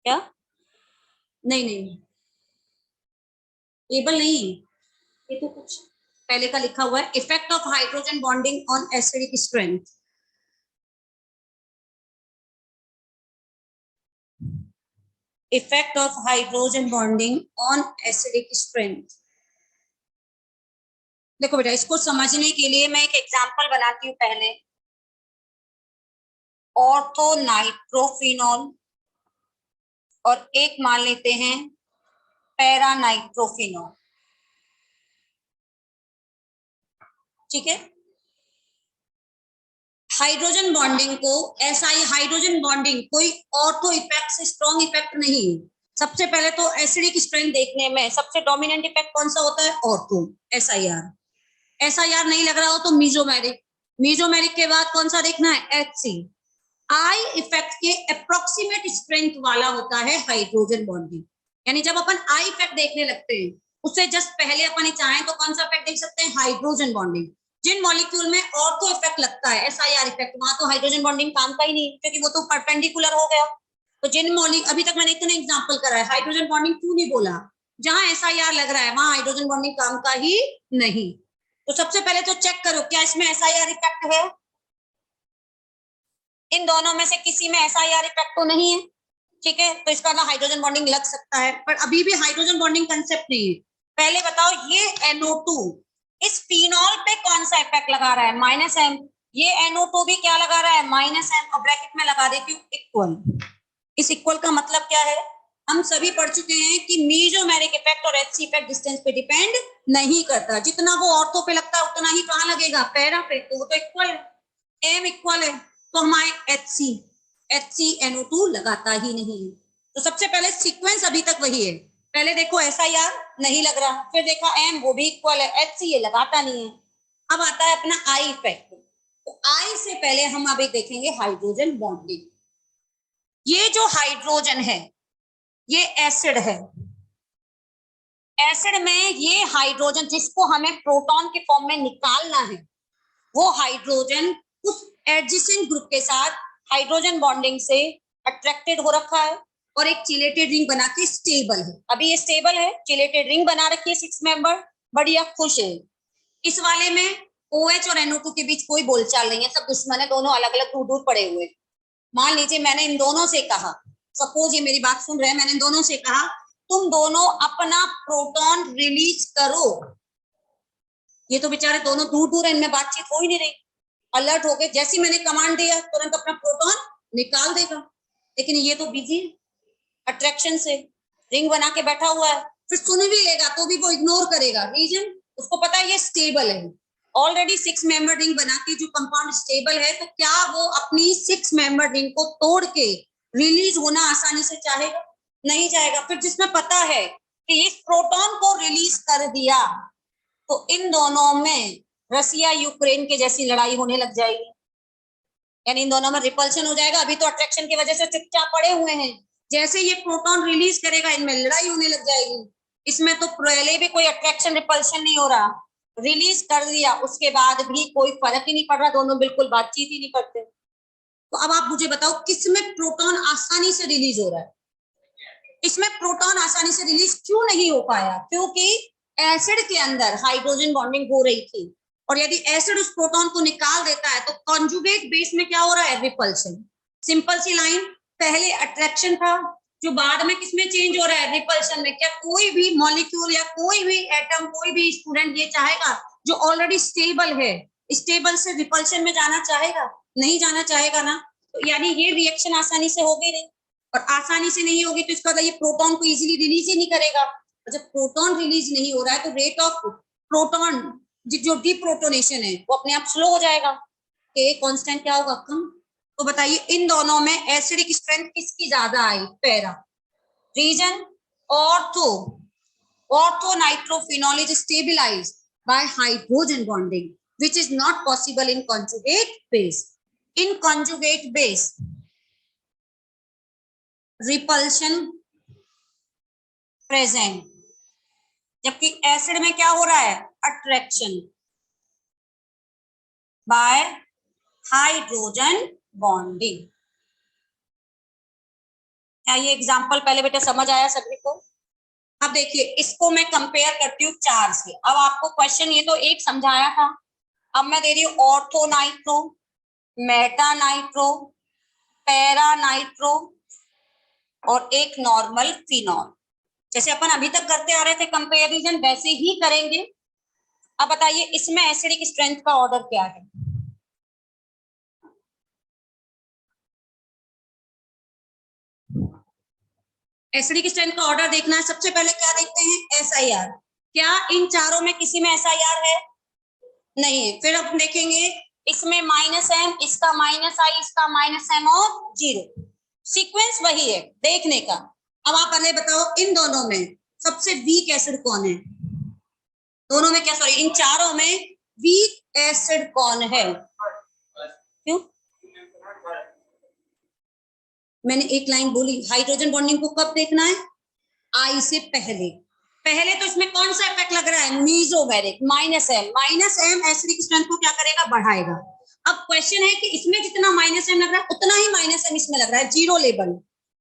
क्या, नहीं नहीं, टेबल नहीं, ये तो कुछ पहले का लिखा हुआ है, effect of hydrogen bonding on acidic strength. Effect of hydrogen bonding on acidic strength. देखो बेटा, इसको समझने के लिए मैं एक एग्जांपल बनाती हूँ पहले। ऑर्थो नाइट्रोफिनॉल, और एक मान लेते हैं पैरा नाइट्रोफिनॉल, ठीक है। हाइड्रोजन बॉन्डिंग को SI हाइड्रोजन बॉन्डिंग कोई ऑर्थो इफेक्ट से स्ट्रॉन्ग इफेक्ट नहीं है, सबसे पहले तो एसिडिक स्ट्रेंथ देखने में सबसे डोमिनेंट इफेक्ट कौन सा होता है? ऑर्थो, एसआईआर नहीं लग रहा हो तो मीजोमेरिक के बाद कौन सा देखना है? एचसी। आई इफेक्ट के अप्रोक्सीमेट स्ट्रेंथ वाला होता है हाइड्रोजन बॉन्डिंग, यानी जब अपन आई इफेक्ट देखने लगते हैं उससे जस्ट पहले अपन चाहें तो कौन सा इफेक्ट देख सकते हैं? Hydrogen bonding. जिन मॉलिक्यूल में ऑर्थो इफेक्ट लगता है, एसआईआर इफेक्ट, वहां तो हाइड्रोजन बॉन्डिंग काम का ही नहीं, क्योंकि वो तो परपेंडिकुलर हो गया। तो जिन मॉलिक्यूल, अभी तक मैंने इतने एग्जांपल करा है, हाइड्रोजन बॉन्डिंग क्यों नहीं बोला? जहां एसआईआर लग रहा है वहां हाइड्रोजन बॉन्डिंग काम का ही नहीं। तो सबसे पहले तो चेक करो क्या इसमें एसआईआर इफेक्ट है। इन दोनों में से किसी में एसआईआर इफेक्ट तो नहीं है, ठीक है, तो इसका ना हाइड्रोजन बॉन्डिंग लग सकता है, पर अभी भी हाइड्रोजन बॉन्डिंग कंसेप्ट नहीं है। पहले बताओ ये NO2 इस फिनॉल पे कौन सा इफेक्ट लगा रहा है? -M। ये NO2 भी क्या लगा रहा है? -M, और ब्रैकेट में लगा देती हूँ इक्वल। इस इक्वल का मतलब क्या है? हम सभी पढ़ चुके हैं कि मीजोमेरिक इफेक्ट और एचसी इफेक्ट डिस्टेंस पे डिपेंड नहीं करता। जितना वो ऑर्थो पे लगता है उतना ही कहाँ लगेगा? पैरा पे। तो वो तो इक्वल है, एम इक्वल है, तो हमारे एचसी NO2 लगाता ही नहीं है। तो सबसे पहले सीक्वेंस अभी तक वही है। पहले देखो एसआईआर नहीं लग रहा, फिर देखा एम वो भी इक्वल है, एचसी ये लगाता नहीं है। अब आता है अपना आई इफेक्ट। तो आई से पहले हम अभी देखेंगे हाइड्रोजन बॉन्डिंग। ये जो हाइड्रोजन है ये एसिड है। एसिड में ये हाइड्रोजन जिसको हमें प्रोटॉन के फॉर्म में निकालना है, वो हाइड्रोजन उस एडजेसेंट ग्रुप के साथ हाइड्रोजन बॉन्डिंग से अट्रैक्टेड हो रखा है और एक चिलेटेड रिंग बना के स्टेबल है। अभी ये स्टेबल है, चिलेटेड रिंग बना रखी है 6 मेंबर, बढ़िया खुश है। इस वाले में OH और NO2 के बीच कोई बोलचाल नहीं है, सब दुश्मन है, दोनों अलग अलग दूर दूर पड़े हुए। मान लीजिए मैंने इन दोनों से कहा, सपोज ये मेरी बात सुन रहे हैं, मैंने इन दोनों से कहा तुम दोनों अपना प्रोटॉन रिलीज करो। ये तो बेचारे दोनों दूर दूर है, इनमें बातचीत हो ही नहीं रही। अलर्ट हो गए, जैसे मैंने कमांड दिया तुरंत अपना प्रोटॉन निकाल देगा। लेकिन ये तो बिजी अट्रैक्शन से रिंग बना के बैठा हुआ है, फिर सुन भी लेगा तो भी वो इग्नोर करेगा। रीजन, उसको पता है ये स्टेबल है, ऑलरेडी 6 मेंबर रिंग बना के जो कंपाउंड स्टेबल है, तो क्या वो अपनी 6 मेंबर रिंग को तोड़ के रिलीज होना आसानी से चाहेगा? नहीं चाहेगा। फिर जिसमें पता है कि इस प्रोटॉन को रिलीज कर दिया तो इन दोनों में रसिया यूक्रेन के जैसी लड़ाई होने लग जाएगी, यानी इन दोनों में रिपल्शन हो जाएगा। अभी तो अट्रैक्शन की वजह से चुपचाप पड़े हुए हैं, जैसे ये प्रोटॉन रिलीज करेगा इनमें लड़ाई होने लग जाएगी। इसमें तो पहले भी कोई अट्रैक्शन रिपल्शन नहीं हो रहा, रिलीज कर दिया उसके बाद भी कोई फर्क ही नहीं पड़ रहा, दोनों बिल्कुल बातचीत ही नहीं करते। तो अब आप मुझे बताओ किसमें प्रोटॉन आसानी से रिलीज हो रहा है? इसमें प्रोटॉन आसानी से रिलीज क्यों नहीं हो पाया? क्योंकि एसिड के अंदर हाइड्रोजन बॉन्डिंग हो रही थी, और यदि एसिड उस प्रोटॉन को निकाल देता है तो कॉन्जुगेट बेस में क्या हो रहा है? रिपल्शन। सिंपल सी लाइन, पहले अट्रैक्शन था जो बाद में किसमें चेंज हो रहा है? रिपल्शन में। क्या कोई भी मॉलिक्यूल या कोई भी एटम, कोई भी स्टूडेंट ये चाहेगा जो ऑलरेडी स्टेबल है, स्टेबल से रिपल्शन में जाना चाहेगा? नहीं जाना चाहेगा ना। तो यानी ये रिएक्शन आसानी से होगी नहीं, और आसानी से नहीं होगी तो इसका मतलब ये प्रोटॉन को इजीली रिलीज ही नहीं करेगा। जब प्रोटॉन रिलीज नहीं हो रहा है तो रेट ऑफ प्रोटॉन जो डीप्रोटोनेशन है वो अपने आप स्लो हो जाएगा। के कांस्टेंट क्या होगा? कम। तो बताइए इन दोनों में एसिडिक स्ट्रेंथ किसकी ज्यादा आई? Para. Reason, ortho nitrophenol is stabilised by hydrogen bonding which is not possible in conjugate base. In conjugate base repulsion present, जबकि एसिड में क्या हो रहा है? Attraction by hydrogen bonding. क्या ये एग्जांपल पहले बेटा समझ आया सभी को? अब देखिए इसको मैं कंपेयर करती हूँ 4 से। अब आपको क्वेश्चन ये तो एक समझाया था, अब मैं दे रही हूँ ortho nitro, Meta nitro, para nitro और एक नॉर्मल फिनॉल। जैसे अपन अभी तक करते आ रहे थे कंपेरिजन, वैसे ही करेंगे। अब बताइए इसमें एसिडिक स्ट्रेंथ का ऑर्डर क्या है? एसिडिक स्ट्रेंथ का ऑर्डर देखना है। सबसे पहले क्या देखते हैं? एसआईआर। क्या इन चारों में किसी में एसआईआर है? नहीं है। फिर हम देखेंगे इसमें -M, इसका -I, इसका -M और 0। सीक्वेंस वही है देखने का। अब आप पहले बताओ इन दोनों में सबसे वीक एसिड कौन है? दोनों में क्या, सॉरी इन चारों में वीक एसिड कौन है? क्यों? मैंने एक लाइन बोली, हाइड्रोजन बॉन्डिंग को कब देखना है? आई से पहले। पहले तो इसमें कौन सा इफेक्ट लग रहा है? मीसोमेरिक, माइनस एम एसिडिक स्ट्रेंथ को क्या करेगा? बढ़ाएगा। अब क्वेश्चन है कि इसमें जितना माइनस एम लग रहा है उतना ही माइनस एम इसमें लग रहा है।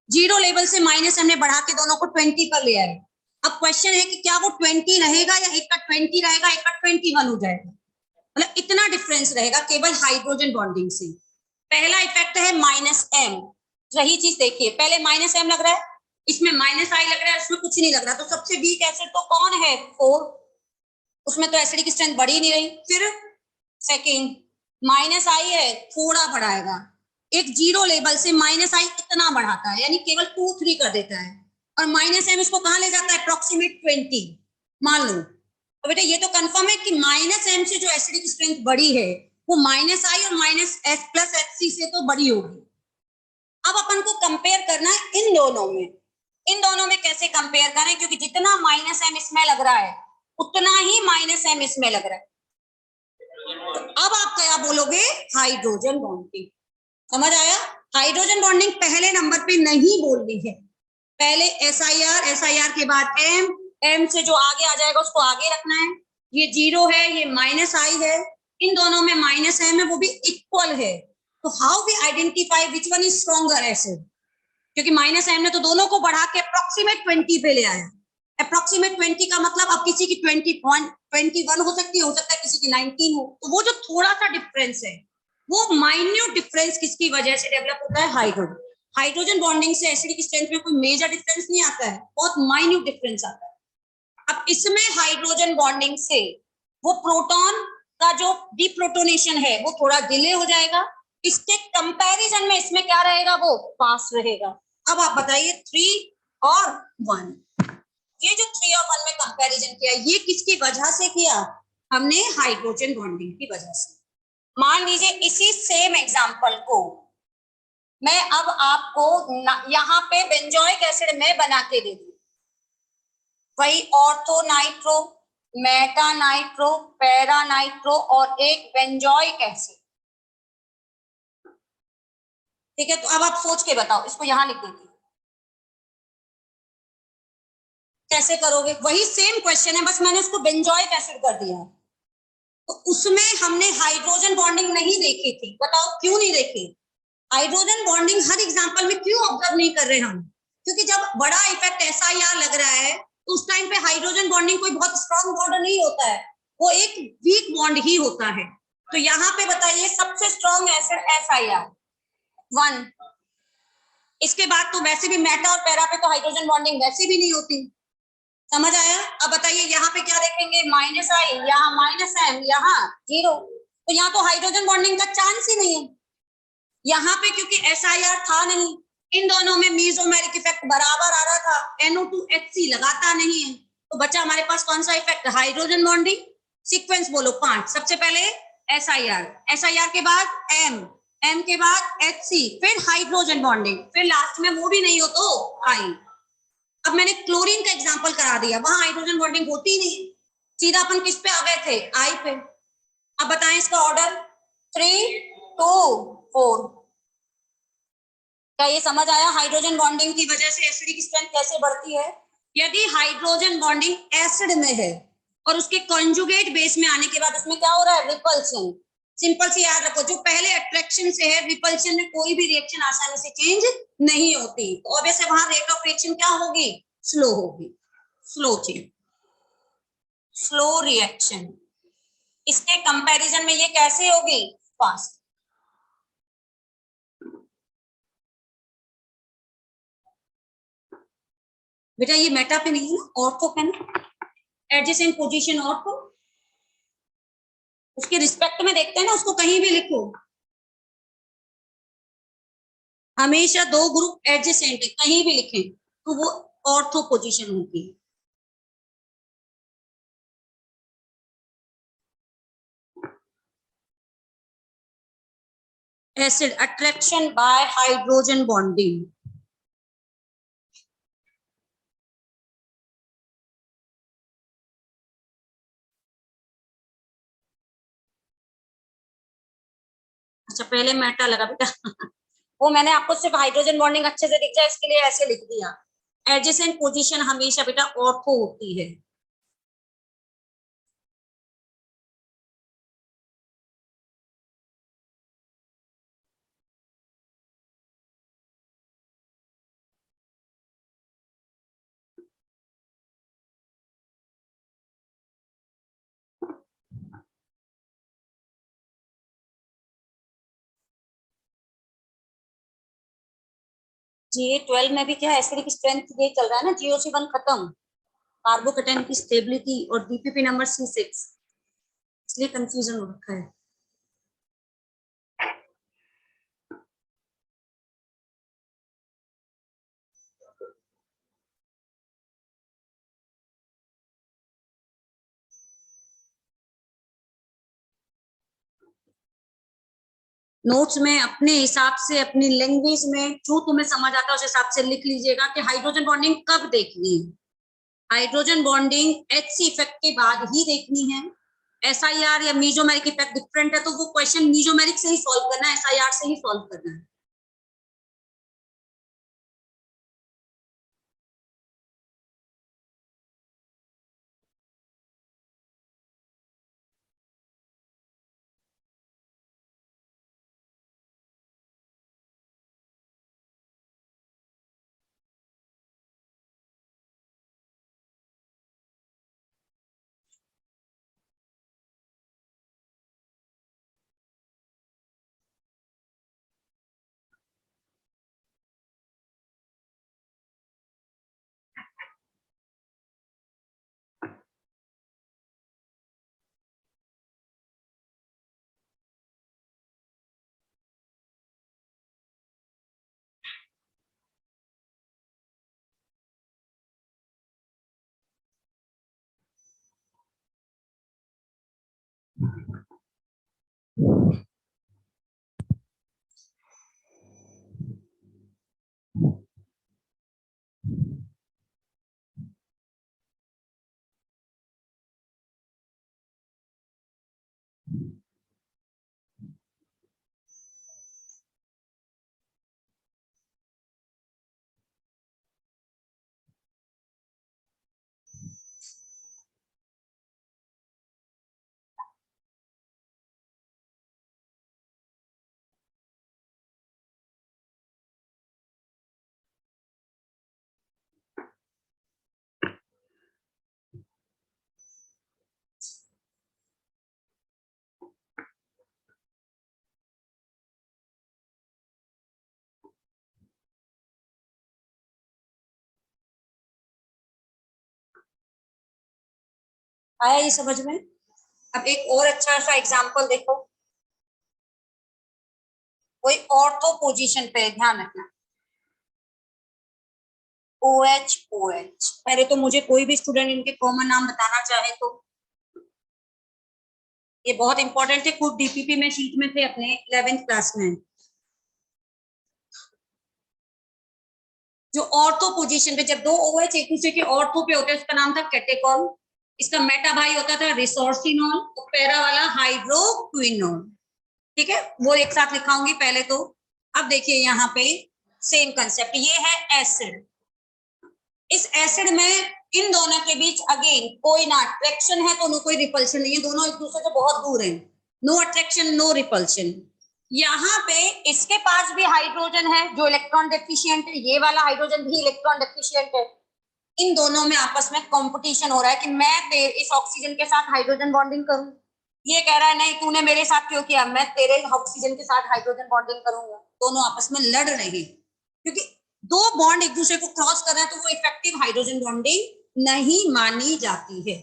जीरो लेवल से माइनस एम ने बढ़ा के दोनों को 20 पर ले आए। अब क्वेश्चन है कि क्या वो 20 रहेगा या एक का 20 रहेगा, एक का 21 हो जाएगा? मतलब इतना डिफरेंस रहेगा केवल हाइड्रोजन बॉन्डिंग से। पहला इफेक्ट है माइनस एम। वही चीज देखिए, पहले माइनस एम लग रहा है, इसमें माइनस आई लग रहा है, उसमें कुछ नहीं लग रहा। तो सबसे वीक एसिड तो कौन है? 4। उसमें तो एसिडिक स्ट्रेंथ बढ़ी नहीं रही। फिर सेकंड माइनस आई है, थोड़ा बढ़ाएगा। एक जीरो लेवल से माइनस आई इतना बढ़ाता है, यानी केवल 2, 3 कर देता है। और माइनस एम इसको कहां ले जाता है? अप्रोक्सीमेट 20 मान लो। तो बेटा ये तो कंफर्म है कि माइनस एम से जो एसिडिक स्ट्रेंथ बढ़ी है वो माइनस आई और minus S plus H C से तो बढ़ी होगी। अब अपन को कंपेयर करना है इन दोनों में। इन दोनों में कैसे कंपेयर करें? क्योंकि जितना माइनस एम इसमें लग रहा है उतना ही माइनस एम इसमें लग रहा है। तो अब आप क्या बोलोगे? Hydrogen bonding. समझ आया? हाइड्रोजन बॉन्डिंग पहले नंबर पे नहीं बोलनी है। पहले एसआईआर के बाद एम से जो आगे आ जाएगा उसको आगे रखना है। ये जीरो है, ये माइनस आई है, इन दोनों में माइनस एम है, वो भी इक्वल है। तो how we identify which one is stronger acid? क्योंकि माइनस एम ने तो दोनों को बढ़ा के अप्रोक्सीमेट 20 पे ले आया। अप्रोक्सीमेट 20 का मतलब अब किसी की 21 हो सकती है, हो सकता है किसी की 19 हो। तो वो जो थोड़ा सा डिफरेंस है, वो माइन्यूट डिफरेंस किसकी वजह से डेवलप होता है? हाइड्रोजन बॉन्डिंग से एसिडिक स्ट्रेंथ में कोई मेजर डिफरेंस नहीं आता है, बहुत माइन्यूट डिफरेंस आता है। अब इसमें हाइड्रोजन बॉन्डिंग से वो प्रोटॉन का जो डीप्रोटोनेशन है वो थोड़ा डिले हो जाएगा। इसके कंपैरिजन में इसमें क्या रहेगा? वो फास्ट रहेगा। अब आप बताइए 3 और 1, ये जो 3 और 1 में कंपैरिजन किया, ये किसकी वजह से किया? हमने हाइड्रोजन बॉन्डिंग की वजह से। मान लीजिए इसी सेम एग्जांपल को मैं अब आपको यहाँ पे बेंजोइक एसिड में बना के दे दूं। वही ortho nitro, Meta nitro, para nitro और एक बेंजोइक एसिड। ठीक है, तो अब आप सोच के बताओ, इसको यहां लिख देती हूँ। कैसे करोगे? वही सेम क्वेश्चन है, बस मैंने उसको बेंजोइक एसिड कर दिया। तो उसमें हमने हाइड्रोजन बॉन्डिंग नहीं देखी थी। बताओ क्यों नहीं देखी? हाइड्रोजन बॉन्डिंग हर एग्जांपल में क्यों ऑब्जर्व नहीं कर रहे हम? क्योंकि जब बड़ा इफेक्ट एसआईआर लग रहा है तो उस टाइम पे हाइड्रोजन बॉन्डिंग कोई बहुत स्ट्रॉन्ग बॉन्ड नहीं होता है, वो एक वीक बॉन्ड ही होता है। तो यहाँ पे बताइए सबसे स्ट्रॉन्ग एसिड एसआईआर 1। इसके बाद तो वैसे भी मेटा और पैरा पे तो हाइड्रोजन बॉन्डिंग वैसे भी नहीं होती। समझ आया? अब बताइए यहाँ पे क्या देखेंगे? माइनस आई, यहाँ माइनस एम, यहाँ जीरो। तो यहाँ तो हाइड्रोजन बॉन्डिंग का चांस ही नहीं है। यहाँ पे क्योंकि एसआईआर था नहीं, इन दोनों में मीसोमेरिक इफेक्ट बराबर आ रहा था, NO2HC लगाता नहीं है, तो बचा हमारे पास कौन सा इफेक्ट? Hydrogen bonding. सीक्वेंस बोलो 5। सबसे पहले एसआईआर के बाद एम के बाद HC, फिर हाइड्रोजन बॉन्डिंग, फिर लास्ट में वो भी नहीं हो तो आई। अब मैंने क्लोरीन का एग्जांपल करा दिया, वहां हाइड्रोजन बॉन्डिंग होती ही नहीं, सीधा अपन किस पे आ गए थे? आई पे। अब बताएं इसका ऑर्डर 3, 2, 4। क्या ये समझ आया? हाइड्रोजन बॉन्डिंग की वजह से एसिडिक स्ट्रेंथ कैसे बढ़ती है? यदि हाइड्रोजन बॉन्डिंग एसिड में है और उसके कॉन्जुगेट बेस में आने के बाद उसमें क्या हो रहा है? रिपल्शन। सिंपल सी याद रखो, जो पहले अट्रैक्शन से है, रिपल्शन में कोई भी रिएक्शन आसानी से चेंज नहीं होती, तो ऑब्वियसली वहां रेट ऑफ रिएक्शन क्या होगी? स्लो होगी, स्लो चेंज, स्लो रिएक्शन। इसके कंपैरिजन में ये कैसे होगी? फास्ट। बेटा ये मेटा पे नहीं है, ऑर्थो पे ना, एडजेसेंट पोजीशन ऑर्थो, उसके रिस्पेक्ट में देखते हैं ना, उसको कहीं भी लिखो, हमेशा 2 ग्रुप एडजेसेंट है, कहीं भी लिखें तो वो ऑर्थो पोजीशन होगी। Acid attraction by hydrogen bonding. अच्छा पहले मेटा लगा बेटा वो मैंने आपको सिर्फ हाइड्रोजन बॉन्डिंग अच्छे से दिख जाए इसके लिए ऐसे लिख दिया। एडजेसेंट पोजीशन हमेशा बेटा ऑर्थो होती है। GA12 में भी क्या एसिडिक स्ट्रेंथ ये चल रहा है ना, GOC1 खत्म, कार्बोकेटाइन की स्टेबिलिटी और DPP नंबर C6, इसलिए कंफ्यूजन हो रखा है। नोट्स में अपने हिसाब से अपनी लैंग्वेज में जो तुम्हें समझ आता है उस हिसाब से लिख लीजिएगा कि हाइड्रोजन बॉन्डिंग कब देखनी है। हाइड्रोजन बॉन्डिंग HC इफेक्ट के बाद ही देखनी है। SIR या मीजोमेरिक इफेक्ट डिफरेंट है, तो वो क्वेश्चन मीजोमेरिक से ही सॉल्व करना है, SIR से ही सॉल्व करना है। आया ये समझ में? अब एक और अच्छा सा एग्जांपल देखो, कोई ऑर्थो पोजीशन पे ध्यान रखना, OH OH। पहले तो मुझे कोई भी स्टूडेंट इनके कॉमन नाम बताना चाहे तो, ये बहुत इंपॉर्टेंट है, खुद DPP में शीट में थे अपने 11th क्लास में। जो ऑर्थो पोजीशन पे जब दो OH एक दूसरे के ऑर्थो पे होते हैं उसका नाम था कैटेकॉल, इसका मेटा भाई होता था रिसोर्सिनॉल और पैरा वाला हाइड्रोक्विनोल। ठीक है, वो एक साथ लिखाऊंगी पहले तो। अब देखिए यहाँ पे सेम कंसेप्ट, ये है एसिड। इस एसिड में इन दोनों के बीच अगेन कोई ना अट्रैक्शन है तो नो कोई रिपल्शन नहीं है, दोनों एक दूसरे से बहुत दूर हैं, नो अट्रैक्शन नो रिपल्शन। यहाँ पे इसके पास भी हाइड्रोजन है जो इलेक्ट्रॉन डेफिशिएंट है, ये वाला हाइड्रोजन भी इलेक्ट्रॉन डेफिशिएंट है। इन दोनों में आपस में कंपटीशन हो रहा है कि मैं इस ऑक्सीजन के साथ हाइड्रोजन बॉन्डिंग करूं, ये कह रहा है नहीं तूने मेरे साथ क्यों किया, मैं तेरे ऑक्सीजन के साथ हाइड्रोजन बॉन्डिंग करूंगा। दोनों आपस में लड़ रहे हैं क्योंकि दो बॉन्ड एक दूसरे को क्रॉस कर रहे हैं, तो वो इफेक्टिव हाइड्रोजन बॉन्डिंग नहीं मानी जाती है।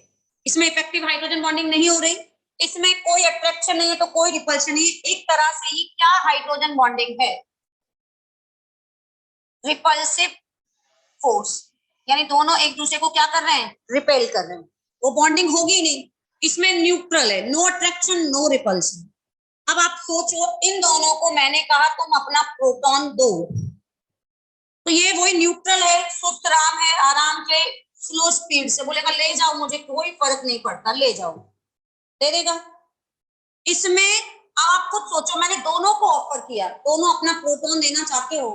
इसमें इफेक्टिव हाइड्रोजन बॉन्डिंग नहीं हो रही, इसमें कोई अट्रैक्शन नहीं है तो कोई रिपल्शन नहीं है। एक तरह से ये क्या हाइड्रोजन बॉन्डिंग है, रिपल्सिव फोर्स, यानी दोनों एक दूसरे को क्या कर रहे हैं, रिपेल कर रहे हैं, वो बॉन्डिंग होगी नहीं। इसमें न्यूट्रल है, नो अट्रैक्शन नो रिपल्शन। अब आप सोचो इन दोनों को मैंने कहा तुम अपना प्रोटॉन दो, तो ये वही न्यूट्रल है, सुस्त राम है, आराम से स्लो स्पीड से बोलेगा ले जाओ मुझे कोई फर्क नहीं पड़ता, ले जाओ, दे देगा। इसमें आप खुद सोचो मैंने दोनों को ऑफर किया, दोनों अपना प्रोटॉन देना चाहते हो,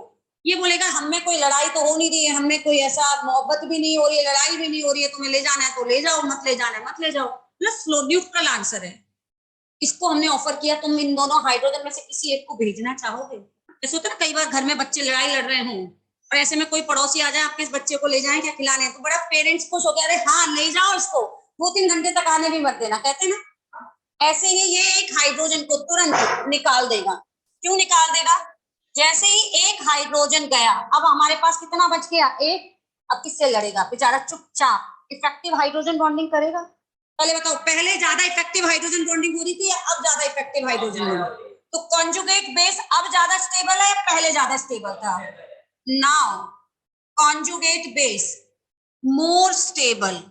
ये बोलेगा हमें कोई लड़ाई तो हो नहीं रही है, हमें कोई ऐसा मोहब्बत भी नहीं हो रही है, लड़ाई भी नहीं हो रही है, तुम्हें ले जाना है तो ले जाओ, मत ले जाना है मत ले जाओ। प्लस स्लो न्यूट्रल आंसर है। इसको हमने ऑफर किया, तुम इन दोनों हाइड्रोजन में से किसी एक को भेजना चाहोगे? ऐसा होता है ना, कई बार घर में बच्चे लड़ाई लड़ रहे हों और ऐसे में कोई पड़ोसी आ जाए, आपके इस बच्चे को ले जाएं क्या खिलाने, तो बड़ा पेरेंट्स खुश हो गया, अरे हाँ ले जाओ इसको, 2-3 घंटे तक आने भी मत देना, कहते ना। ऐसे ही ये एक हाइड्रोजन को तुरंत निकाल देगा। क्यों निकाल देगा? जैसे ही एक हाइड्रोजन गया, अब हमारे पास कितना बच गया? एक। अब किससे लड़ेगा बेचारा? चुपचाप इफेक्टिव हाइड्रोजन बॉन्डिंग करेगा। पहले बताओ, पहले ज्यादा इफेक्टिव हाइड्रोजन बॉन्डिंग हो रही थी या अब ज्यादा इफेक्टिव हाइड्रोजन बॉन्डिंग? तो कॉन्जुगेट बेस अब ज्यादा स्टेबल है या पहले ज्यादा स्टेबल था? Now conjugate base more stable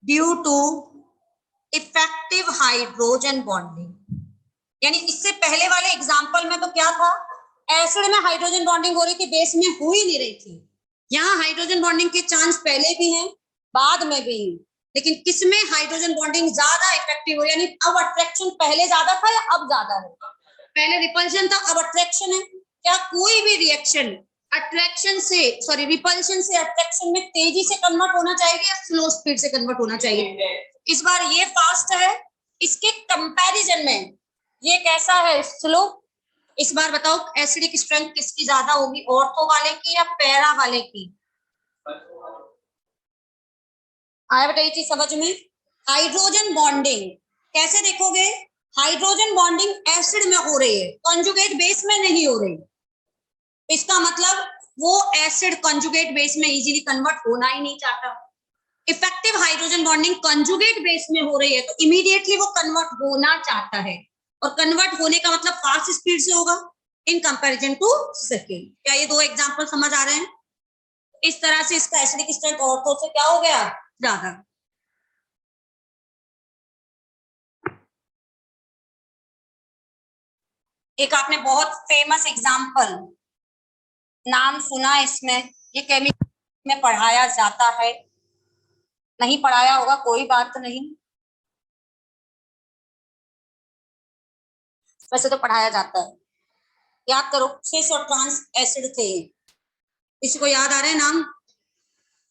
due to effective hydrogen bonding. यानी इससे पहले वाले एग्जांपल में तो क्या था? एसिड में हाइड्रोजन बॉन्डिंग हो रही थी, बेस में हो ही नहीं रही थी। यहाँ हाइड्रोजन बॉन्डिंग के चांस पहले भी हैं, बाद में भी हैं, लेकिन किसमें हाइड्रोजन बॉन्डिंग ज्यादा इफेक्टिव हो रही है? यानी अब अट्रैक्शन पहले ज्यादा था या अब ज्यादा है? पहले रिपल्शन था, अब अट्रैक्शन है। क्या कोई भी रिएक्शन अट्रैक्शन से रिपल्शन से अट्रैक्शन में तेजी से कन्वर्ट होना चाहिए या स्लो स्पीड से कन्वर्ट होना चाहिए? इस बार ये फास्ट है, इसके कंपैरिजन में ये कैसा है? स्लो। इस बार बताओ एसिडिक स्ट्रेंथ किसकी ज्यादा होगी, ऑर्थो वाले की या पैरा वाले की? आया बेटा ये चीज समझ में? हाइड्रोजन बॉन्डिंग कैसे देखोगे? हाइड्रोजन बॉन्डिंग एसिड में हो रही है, कॉन्जुगेट बेस में नहीं हो रही। इसका मतलब वो एसिड कॉन्जुगेट बेस में इजीली कन्वर्ट होना ही नहीं चाहता। Effective hydrogen bonding conjugate base में हो रही है तो इमीडिएटली वो कन्वर्ट होना चाहता है, और कन्वर्ट होने का मतलब फास्ट स्पीड से होगा इन कंपैरिजन टू सेकेंड। क्या ये दो एग्जांपल समझ आ रहे हैं? इस तरह से इसका एसिडिक स्ट्रेंथ ऑर्थो से क्या हो गया? ज्यादा। एक आपने बहुत फेमस एग्जांपल नाम सुना इसमें, ये केमिकल में पढ़ाया जाता है, नहीं पढ़ाया होगा कोई बात नहीं, वैसे तो पढ़ाया जाता है। याद करो, सिस और ट्रांस एसिड थे, किसी को याद आ रहे हैं नाम?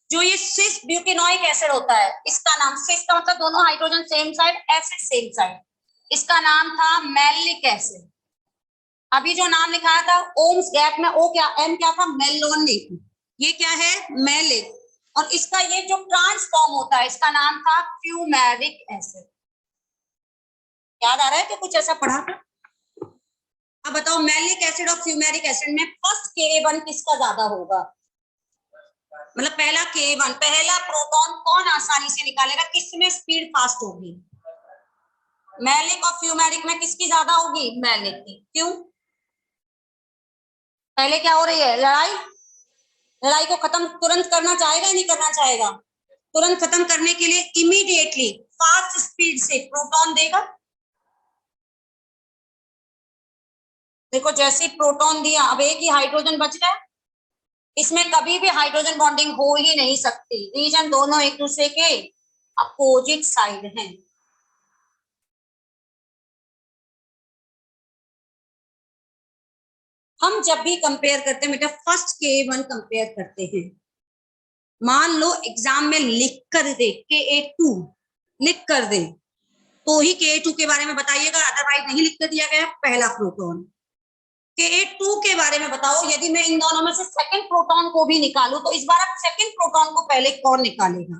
जो ये सिस ब्यूटेनोइक एसिड होता है, इसका नाम, सिस का मतलब दोनों hydrogen same side, acid same side, इसका नाम था मैलिक एसिड। अभी जो नाम लिखाया था ओम्स गैप में, ओ क्या, एम क्या था? मेलोनिक। ये क्या है? मैलिक। और इसका ये जो ट्रांसफॉर्म होता है इसका नाम था फ्यूमेरिक एसिड। याद आ रहा है कि कुछ ऐसा पढ़ा था? अब बताओ मैलिक एसिड और फ्यूमेरिक एसिड में फर्स्ट Ka1 किसका ज्यादा होगा? मतलब पहला Ka1, पहला प्रोटॉन कौन आसानी से निकालेगा, किसमें स्पीड फास्ट होगी? मैलिक और फ्यूमेरिक में किसकी ज्यादा होगी? मैलिक की। क्यों? पहले क्या हो रही है? लड़ाई। लड़ाई को खत्म तुरंत करना चाहेगा या नहीं करना चाहेगा? तुरंत खत्म करने के लिए इमीडिएटली फास्ट स्पीड से प्रोटॉन देगा। देखो जैसे प्रोटॉन दिया, अब एक ही हाइड्रोजन बच गया, इसमें कभी भी हाइड्रोजन बॉन्डिंग हो ही नहीं सकती, रीजन दोनों एक दूसरे के अपोजिट साइड हैं। हम जब भी कंपेयर करते हैं बेटा, फर्स्ट Ka1 कंपेयर करते हैं। मान लो एग्जाम में लिख कर दे Ka2 लिख कर दे तो ही Ka2 के बारे में बताइएगा, अदरवाइज नहीं लिख कर दिया गया पहला प्रोटॉन। Ka2 के बारे में बताओ, यदि मैं इन दोनों में से सेकंड प्रोटॉन को भी निकालूं तो इस बार आप सेकंड प्रोटॉन को पहले कौन निकालेगा?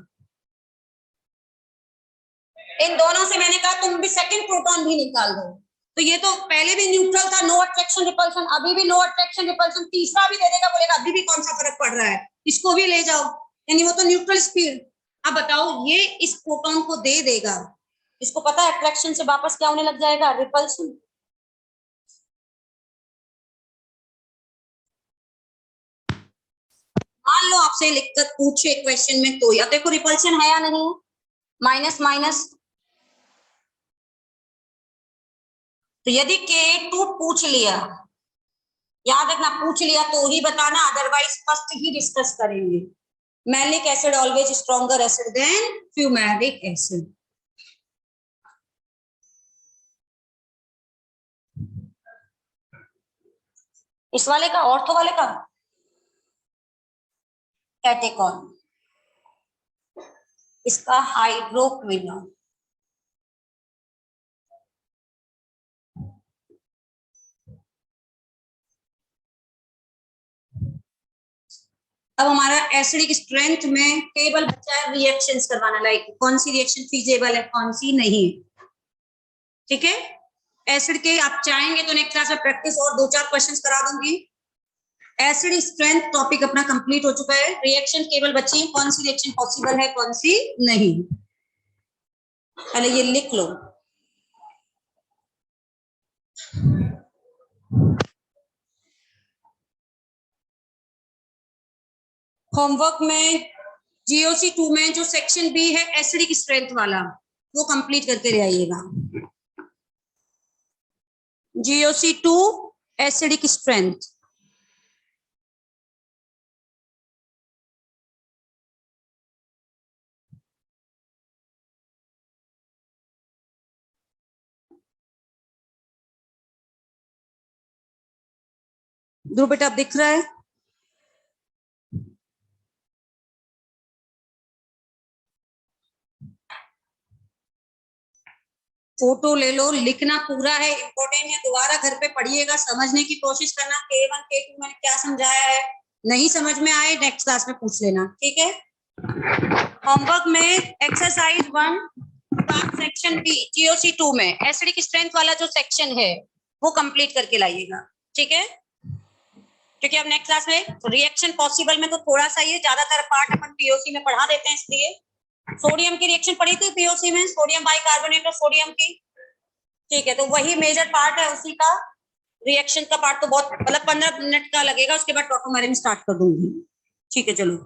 इन दोनों से मैंने कहा तुम भी सेकंड प्रोटॉन भी निकाल दो, तो ये तो पहले भी न्यूट्रल था, नो अट्रैक्शन रिपल्शन, अभी भी नो अट्रैक्शन रिपल्शन, तीसरा भी दे देगा, बोलेगा अभी भी कौन सा फर्क पड़ रहा है, इसको भी ले जाओ, यानी वो तो न्यूट्रल स्पीड। अब बताओ ये इस प्रोटॉन को दे देगा, इसको पता है अट्रैक्शन से वापस क्या होने लग जाएगा? रिपल्शन। मान लो आपसे लिखकर पूछे क्वेश्चन में, तो या देखो रिपल्शन है या नहीं, माइनस माइनस, तो यदि Ka2 पूछ लिया, याद रखना पूछ लिया तो ही बताना, अदरवाइज फर्स्ट ही डिस्कस करेंगे। Maleic acid always stronger acid than fumaric acid. इस वाले का, ऑर्थो वाले का, कैटेकॉन, इसका हाइड्रोक्विनोन। अब हमारा एसिडिक स्ट्रेंथ में केवल बचा है रिएक्शंस करवाना, लाइक कौन सी रिएक्शन फीजेबल है, कौन सी नहीं। ठीक है, एसिड के आप चाहेंगे तो नेक्स्ट क्लास में प्रैक्टिस और 2-4 क्वेश्चंस करा दूंगी। एसिड स्ट्रेंथ टॉपिक अपना कंप्लीट हो चुका है, रिएक्शन केवल बची है, कौन सी रिएक्शन पॉसिबल है, कौन सी नहीं। पहले ये लिख लो। होमवर्क में GOC2 में जो सेक्शन बी है एसिडिक स्ट्रेंथ वाला, वो कंप्लीट करके ले आइएगा। GOC2 acidic strength. ध्रुव बेटा अब दिख रहा है? फोटो ले लो, लिखना पूरा है, इंपॉर्टेंट है, दोबारा घर पे पढ़िएगा, समझने की कोशिश करना। K1 K2 मैंने क्या समझाया है, नहीं समझ में आए नेक्स्ट क्लास में पूछ लेना, ठीक है। होमवर्क में एक्सरसाइज 1 सेक्शन बी GOC2 में एसिडिक स्ट्रेंथ वाला जो सेक्शन है वो कंप्लीट करके लाइएगा, ठीक है। क्योंकि अब नेक्स्ट क्लास में रिएक्शन पॉसिबल में तो थोड़ा सा ही है, ज्यादातर पार्ट अपन POC में पढ़ा देते हैं, इसलिए सोडियम की रिएक्शन पढ़ी थी POC में, सोडियम बाइकार्बोनेट और सोडियम की, ठीक है। तो वही मेजर पार्ट है, उसी का रिएक्शन का पार्ट तो बहुत मतलब 15 मिनट का लगेगा, उसके बाद टॉटोमेरिन स्टार्ट कर दूंगी, ठीक है। चलो